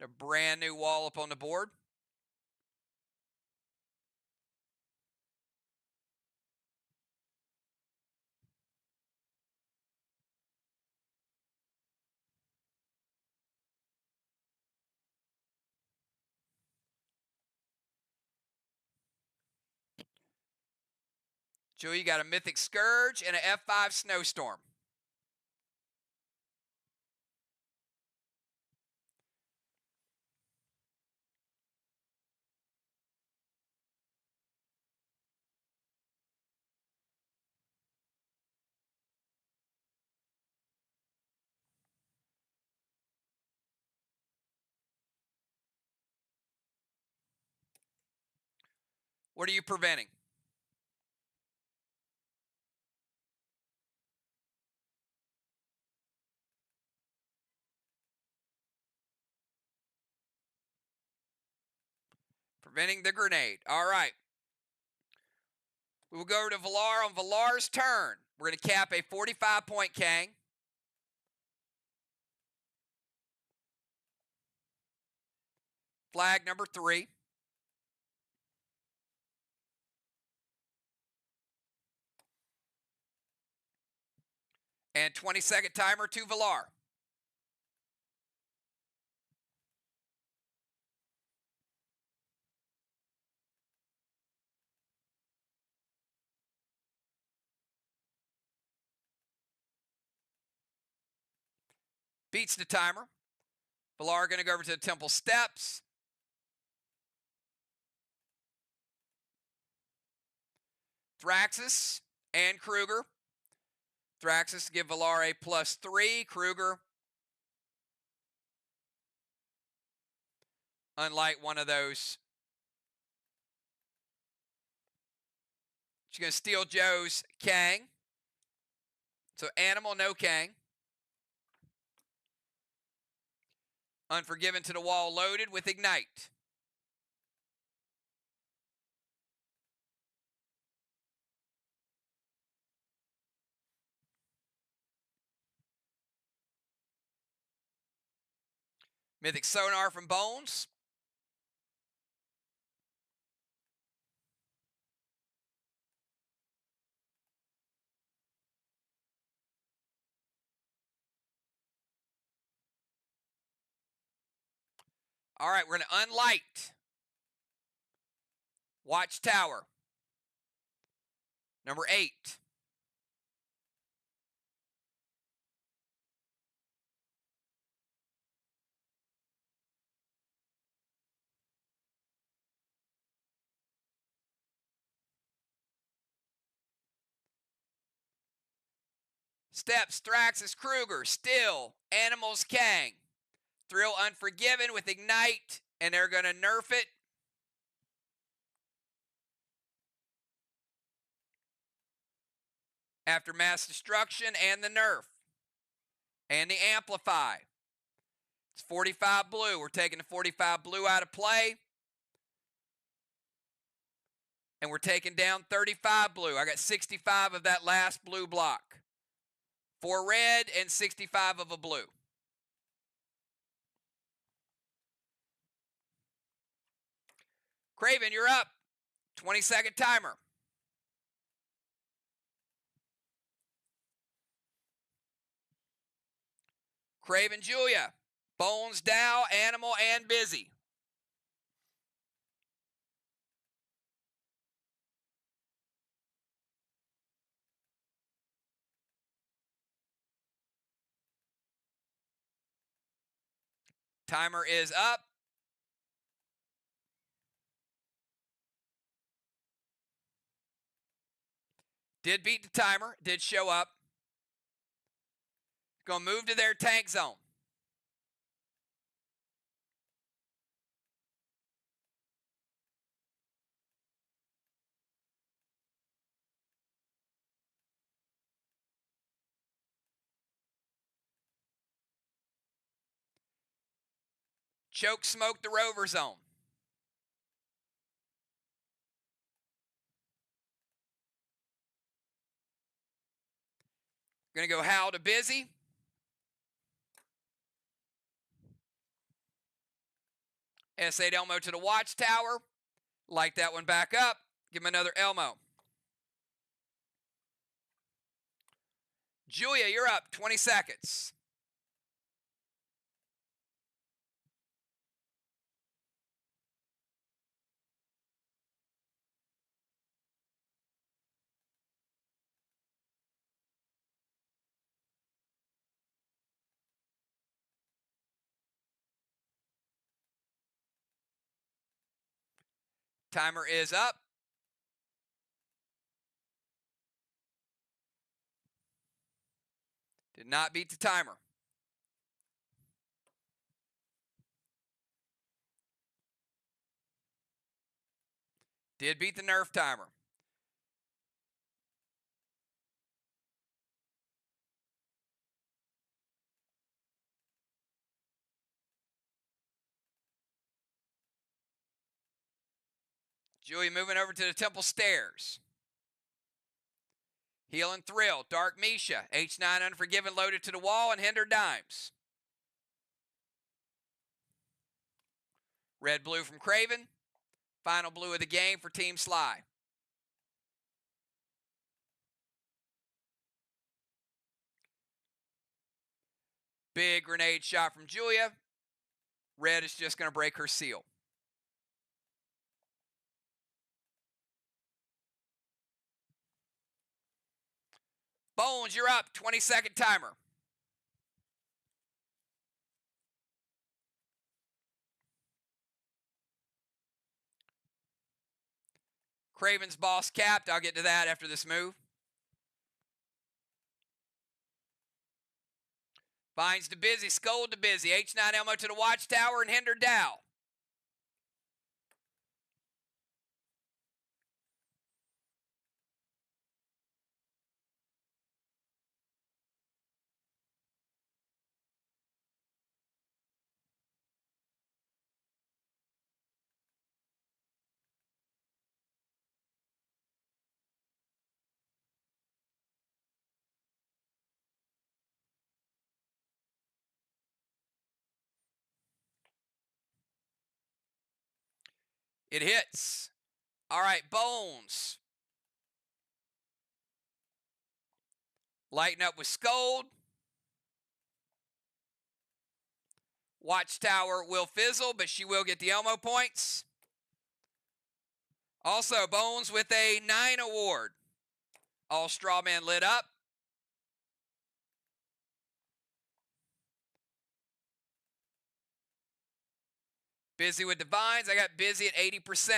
A brand new wall up on the board. Joey, you got a Mythic Scourge and an F5 Snowstorm. What are you preventing? Preventing the grenade. All right. We will go over to Valar on Valar's turn. We're going to cap a 45-point Kang. Flag number 3. And 20-second timer to Valar. Beats the timer. Valar going to go over to the temple steps. Thraxus and Kruger Thraxus, give Valar a +3. Kruger, unlike one of those. She's going to steal Joe's Kang. So Animal, no Kang. Unforgiven to the wall, loaded with Ignite. Mythic Sonar from Bones. All right, we're going to unlight. Watchtower. Number 8. Steps, Thraxus, Kruger, Still, Animals, Kang. Thrill, Unforgiven with Ignite, and they're going to nerf it. After Mass Destruction and the nerf. And the Amplify. It's 45 blue. We're taking the 45 blue out of play. And we're taking down 35 blue. I got 65 of that last blue block. 4 red and 65 of a blue. Craven, you're up. 20-second timer. Craven, Julia. Bones, Dow, Animal, and Busy. Timer is up. Did beat the timer. Did show up. Going to move to their tank zone. Choke smoke the rover zone. Going to go Howl to Busy. S8 Elmo to the Watchtower. Light that one back up. Give him another Elmo. Julia, you're up. 20 seconds. Timer is up. Did not beat the timer. Did beat the nerf timer. Julia moving over to the temple stairs. Heal and Thrill. Dark Misha. H9 Unforgiven loaded to the wall and Hinder Dimes. Red blue from Craven. Final blue of the game for Team SLY. Big grenade shot from Julia. Red is just going to break her seal. Bones, you're up. 20-second timer. Craven's boss capped. I'll get to that after this move. Finds to Busy, Scold to Busy. H9 Elmo to the Watchtower and hinder Dow. It hits. All right, Bones. Lighten up with Scold. Watchtower will fizzle, but she will get the Elmo points. Also, Bones with a 9 award. All Strawman lit up. Busy with Divines. I got Busy at 80%.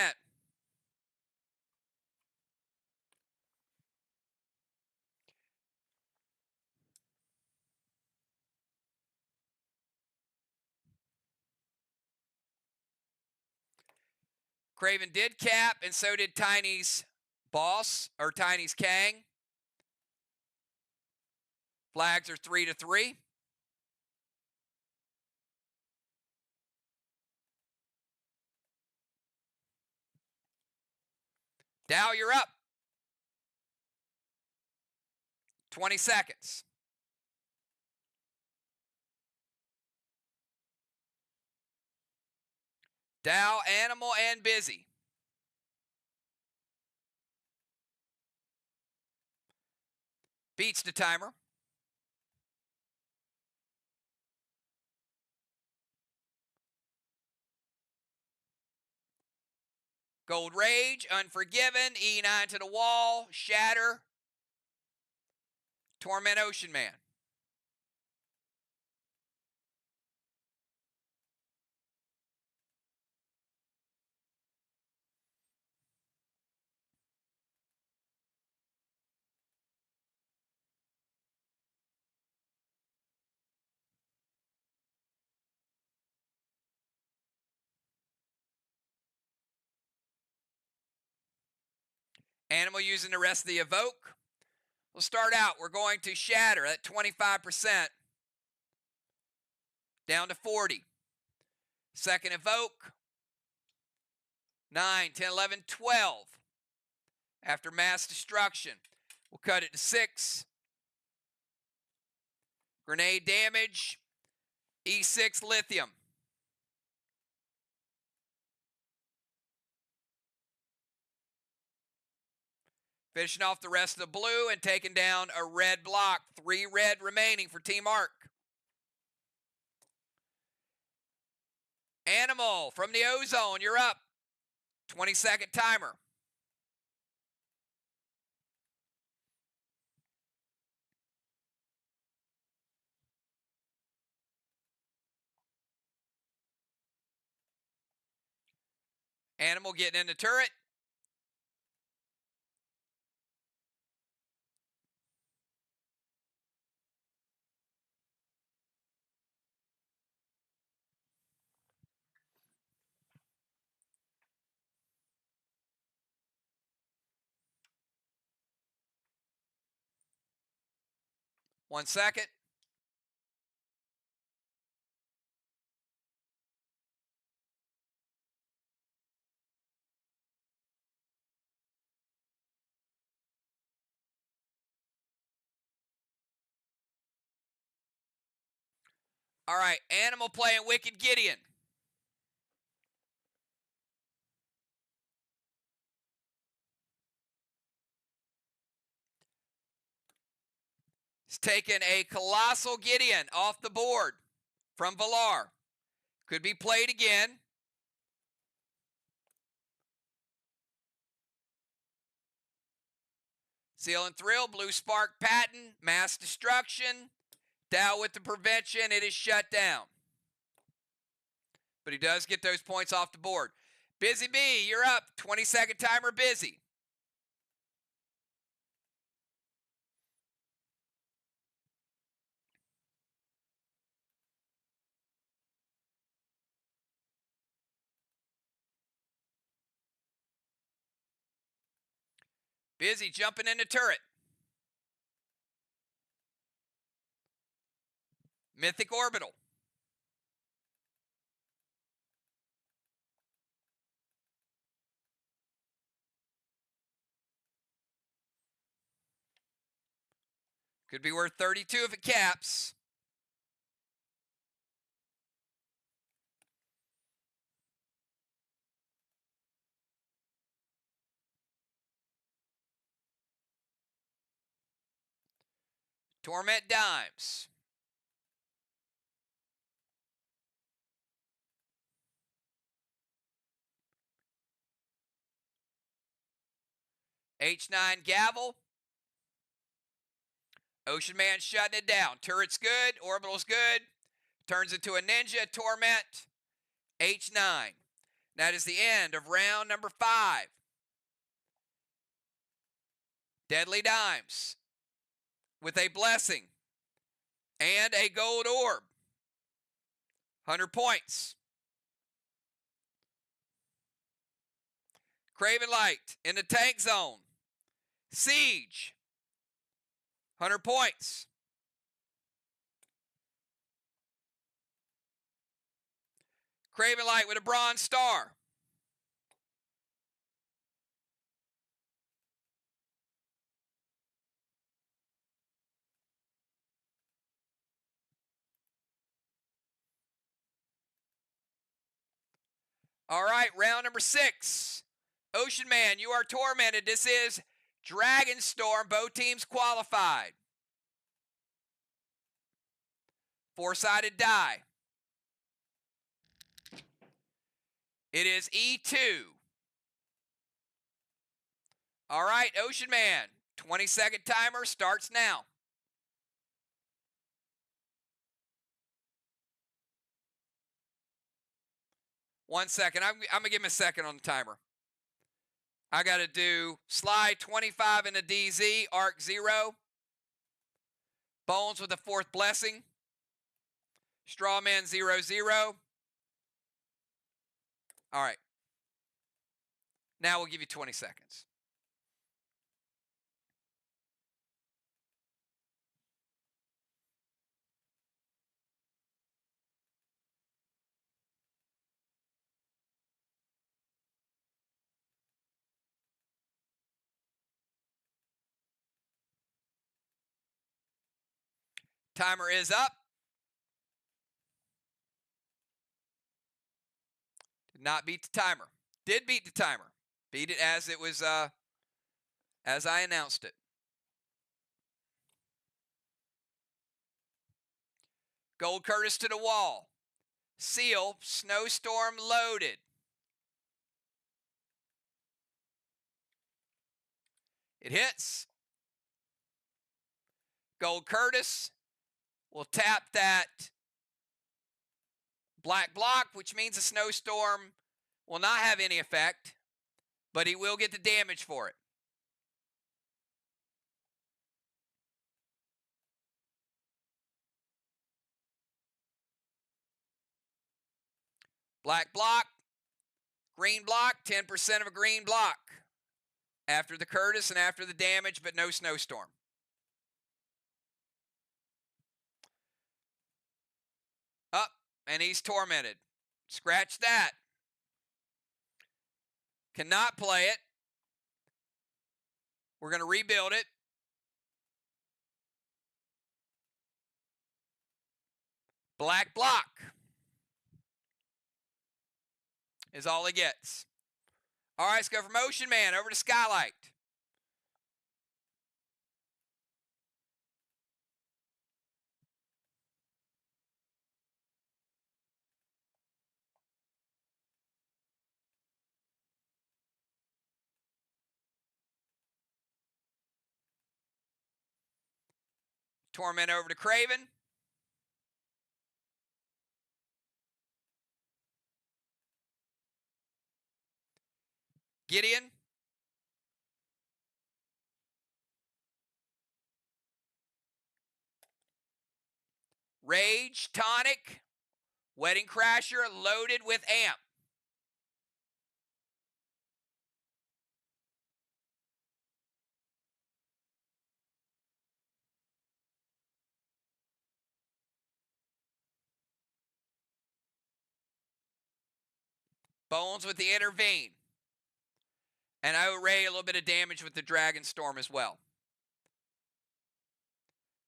Craven did cap, and so did Tiny's Boss, or Tiny's Kang. Flags are 3-3. Dow, you're up. 20 seconds. Dow, Animal, and Busy. Beats the timer. Gold Rage, Unforgiven, E9 to the wall, Shatter, Torment Ocean Man. Animal using the rest of the Evoke. We'll start out. We're going to Shatter at 25%. Down to 40. Second Evoke. 9, 10, 11, 12. After Mass Destruction, we'll cut it to 6. Grenade damage. E6 Lithium. Finishing off the rest of the blue and taking down a red block. 3 red remaining for Team Arc. Animal from the Ozone, you're up. 20-second timer. Animal getting in the turret. One second. All right, Animal playing Wicked Gideon. He's taken a Colossal Gideon off the board from Valar. Could be played again. Seal and Thrill, Blue Spark Patent, Mass Destruction. Dow with the prevention, it is shut down. But he does get those points off the board. Busy Bee, you're up. 20-second timer, Busy. Busy jumping in the turret. Mythic Orbital. Could be worth 32 if it caps. Torment Dimes. H9 Gavel. Ocean Man shutting it down. Turret's good. Orbital's good. Turns into a Ninja. Torment. H9. That is the end of round number 5. Deadly Dimes with a Blessing and a Gold Orb. 100 points. Craven Light in the tank zone. Siege. 100 points. Craven Light with a Bronze Star. All right, round number 6. Ocean Man, you are tormented. This is Dragon Storm. Both teams qualified. 4-sided die. It is E2. All right, Ocean Man, 20-second timer starts now. One second. I'm going to give him a second on the timer. I got to do SLY 25 in a DZ, Arc 0. Bones with the 4th Blessing. Strawman 0-0. All right. Now we'll give you 20 seconds. Timer is up. Did not beat the timer. Did beat the timer. Beat it as it was, as I announced it. Gold Curtis to the wall. Seal, Snowstorm loaded. It hits. Gold Curtis will tap that black block, which means the Snowstorm will not have any effect, but he will get the damage for it. Black block, green block, 10% of a green block. After the Curtis and after the damage, but no Snowstorm. Up, and he's tormented. Scratch that. Cannot play it. We're going to rebuild it. Black block is all he gets. All right, let's go from Ocean Man over to Skylight. Torment over to Craven. Gideon. Rage, Tonic, Wedding Crasher loaded with Amp. Bones with the intervene. And I array a little bit of damage with the Dragon Storm as well.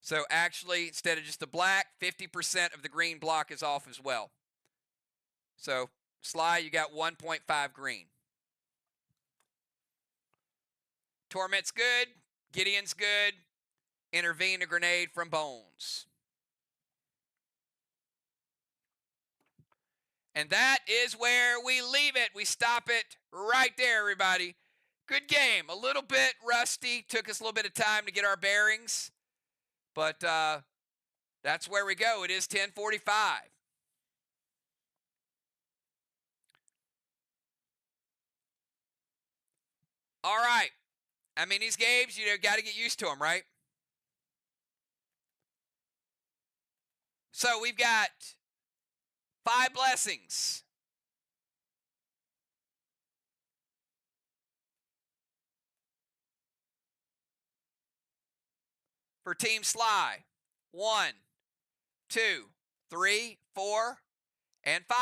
So actually, instead of just the black, 50% of the green block is off as well. So, SLY, you got 1.5 green. Torment's good. Gideon's good. Intervene a grenade from Bones. And that is where we leave it. We stop it right there, everybody. Good game. A little bit rusty. Took us a little bit of time to get our bearings. But that's where we go. It is 10:45. All right. I mean, these games, got to get used to them, right? So we've got 5 blessings. For Team SLY. 1, 2, 3, 4, and 5.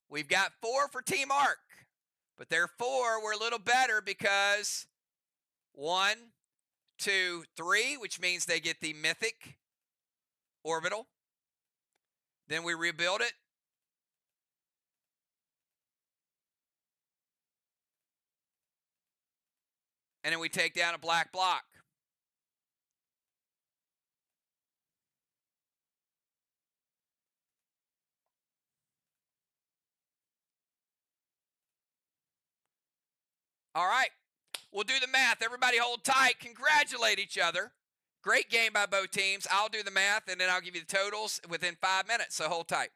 We've got 4 for Team ARC. But their 4 were a little better because 1, 2, 3, which means they get the mythic orbital. Then we rebuild it. And then we take down a black block. All right. We'll do the math. Everybody hold tight. Congratulate each other. Great game by both teams. I'll do the math, and then I'll give you the totals within 5 minutes, so hold tight.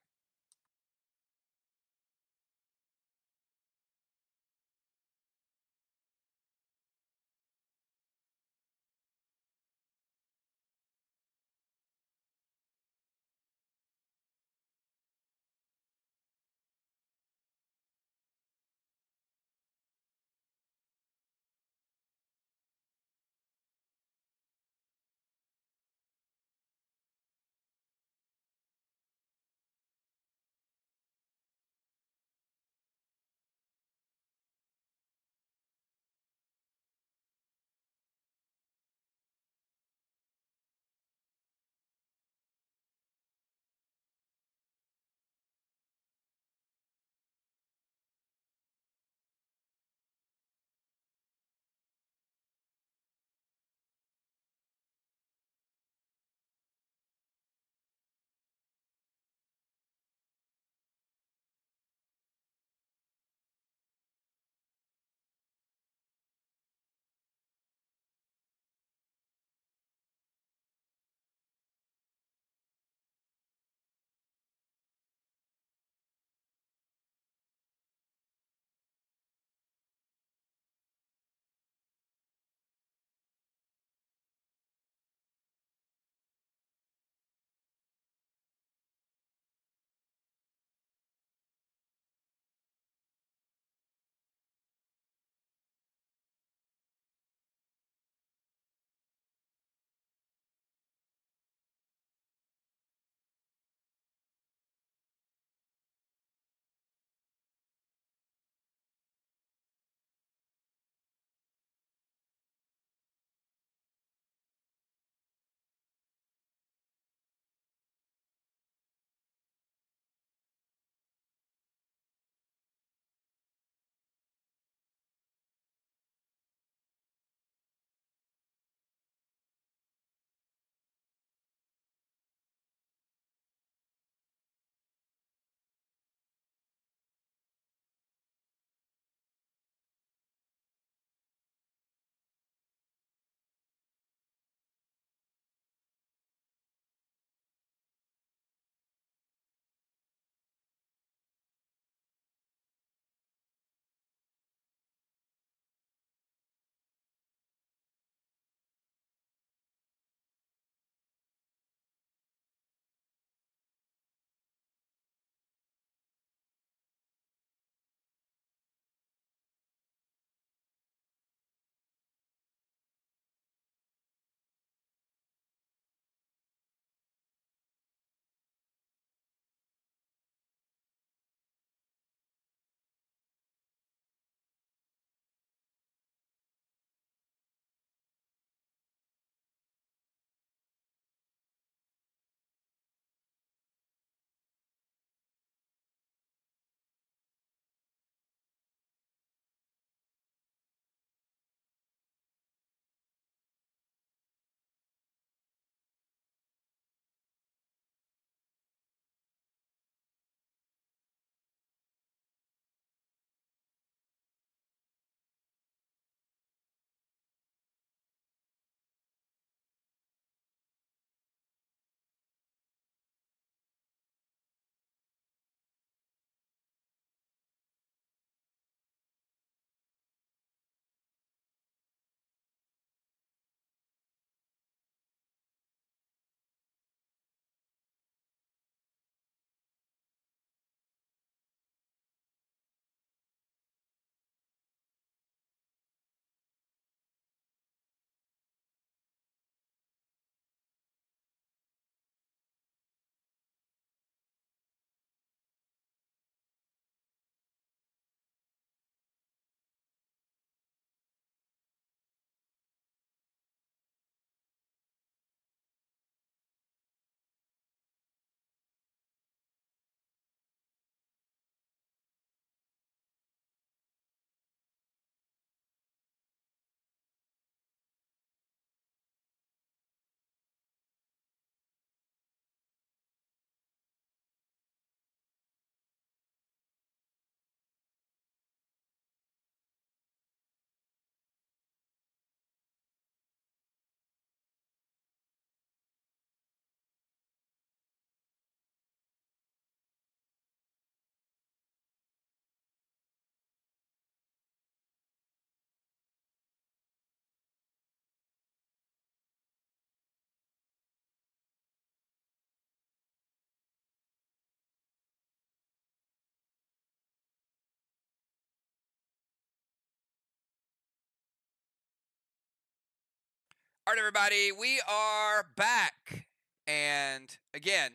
All right, everybody, we are back. And again,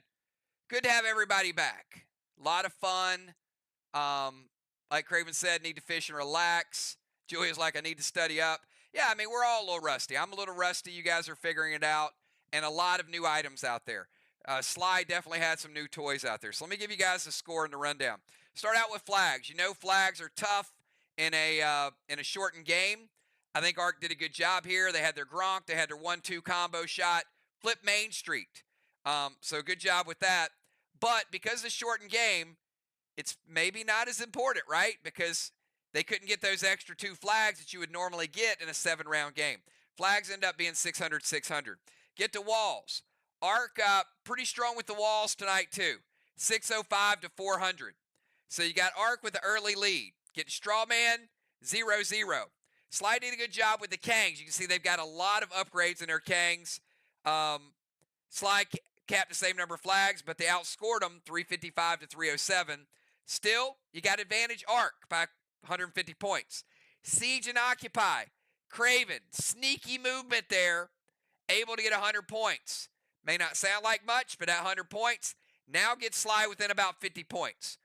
good to have everybody back. A lot of fun. Like Craven said, need to fish and relax. Julia's like, I need to study up. Yeah, I mean, we're all a little rusty. I'm a little rusty. You guys are figuring it out. And a lot of new items out there. SLY definitely had some new toys out there. So let me give you guys the score and the rundown. Start out with flags. You know, flags are tough in a shortened game. I think Arc did a good job here. They had their Gronk. They had their 1-2 combo shot. Flip Main Street. So good job with that. But because of the shortened game, it's maybe not as important, right? Because they couldn't get those extra 2 flags that you would normally get in a 7-round game. Flags end up being 600-600. Get to walls. Arc pretty strong with the walls tonight too. 605 to 400. So you got Arc with the early lead. Get to Strawman, 0-0. SLY did a good job with the Kangs. You can see they've got a lot of upgrades in their Kangs. SLY capped the same number of flags, but they outscored them 355 to 307. Still, you got advantage Arc by 150 points. Siege and Occupy. Craven, sneaky movement there. Able to get 100 points. May not sound like much, but at 100 points, now gets SLY within about 50 points.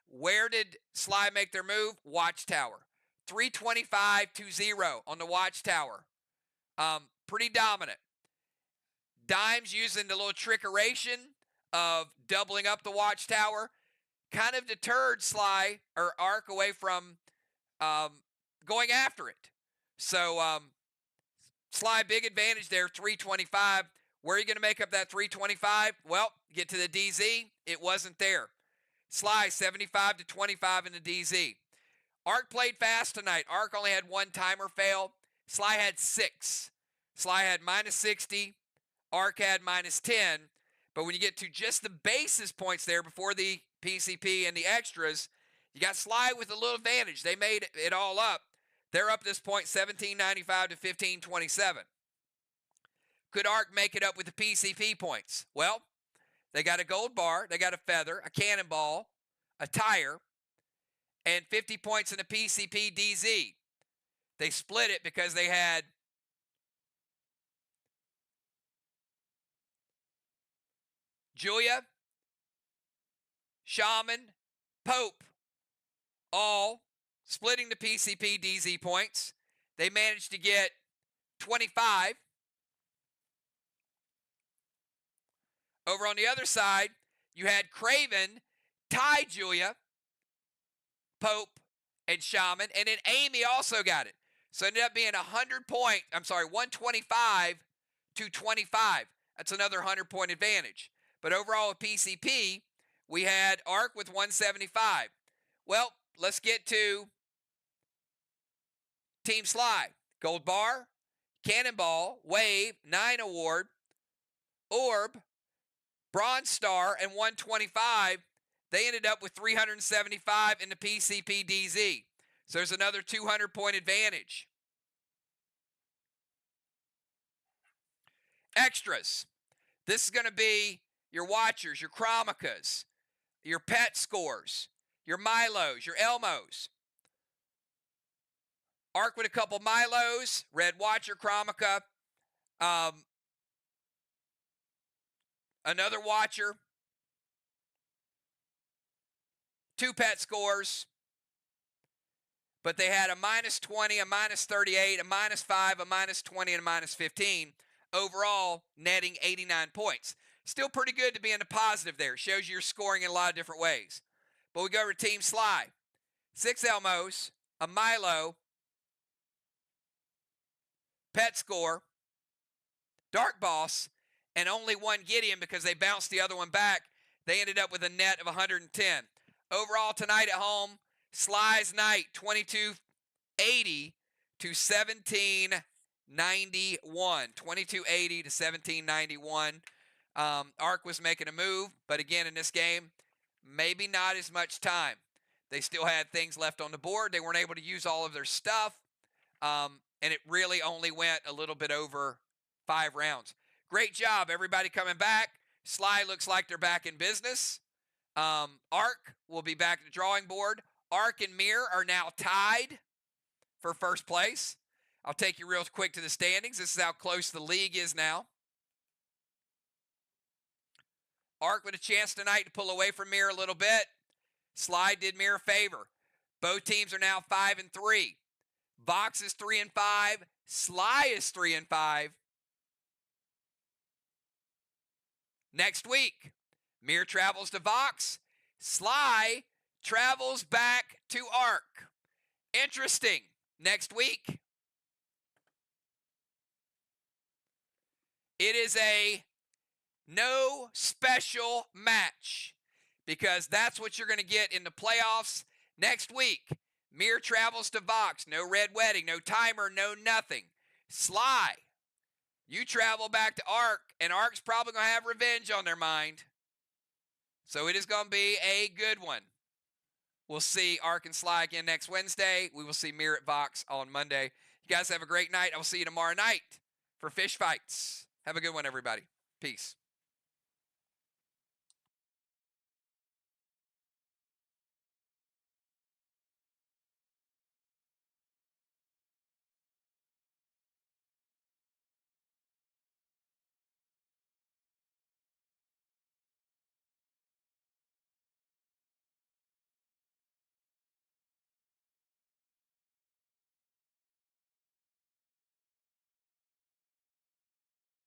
Where did SLY make their move? Watchtower. 325 to 0 on the Watchtower. Pretty dominant. Dimes using the little trickeration of doubling up the Watchtower kind of deterred SLY or Arc away from going after it. So SLY big advantage there, 325. Where are you going to make up that 325? Well, get to the DZ. It wasn't there. SLY 75 to 25 in the DZ. Arc played fast tonight. Arc only had 1 timer fail. SLY had 6. SLY had -60. Arc had -10. But when you get to just the basis points there before the PCP and the extras, you got SLY with a little advantage. They made it all up. They're up this point 1795 to 1527. Could Arc make it up with the PCP points? Well, they got a gold bar, they got a feather, a cannonball, a tire, and 50 points in the PCP DZ. They split it because they had Julia, Shaman, Pope, all splitting the PCP DZ points. They managed to get 25. Over on the other side, you had Craven tie Julia, Pope, and Shaman, and then Amy also got it. So it ended up being 125 to 25. That's another 100-point advantage. But overall with PCP, we had Arc with 175. Well, let's get to Team SLY. Gold bar, cannonball, wave, 9 award, orb, bronze star, and 125. They ended up with 375 in the PCP DZ. So there's another 200-point advantage. Extras. This is going to be your Watchers, your Chromicas, your Pet Scores, your Milos, your Elmos. Arc with a couple Milos, Red Watcher, Chromica, another Watcher, 2 Pet Scores, but they had a -20, a -38, a -5, a -20, and a -15. Overall, netting 89 points. Still pretty good to be in the positive there. Shows you you're scoring in a lot of different ways. But we go to Team SLY. 6 Elmos, a Milo, Pet Score, Dark Boss, and only 1 Gideon because they bounced the other one back. They ended up with a net of 110. Overall tonight at home, SLY's night, 2280 to 1791. 2280 to 1791. Arc was making a move, but again in this game, maybe not as much time. They still had things left on the board. They weren't able to use all of their stuff, and it really only went a little bit over 5 rounds. Great job, everybody coming back. SLY looks like they're back in business. Arc will be back at the drawing board. Arc and Mirror are now tied for first place. I'll take you real quick to the standings. This is how close the league is now. Arc with a chance tonight to pull away from Mirror a little bit. SLY did Mirror a favor. Both teams are now 5-3. Vox is 3-5. SLY is 3-5. Next week, Mirror travels to Vox. SLY travels back to Arc. Interesting. Next week, it is a no special match because that's what you're going to get in the playoffs next week. Mirror travels to Vox. No red wedding, no timer, no nothing. SLY, you travel back to Arc, and Arc's probably going to have revenge on their mind. So it is going to be a good one. We'll see Arc and SLY again next Wednesday. We will see Mirror at Vox on Monday. You guys have a great night. I will see you tomorrow night for Fish Fights. Have a good one, everybody. Peace.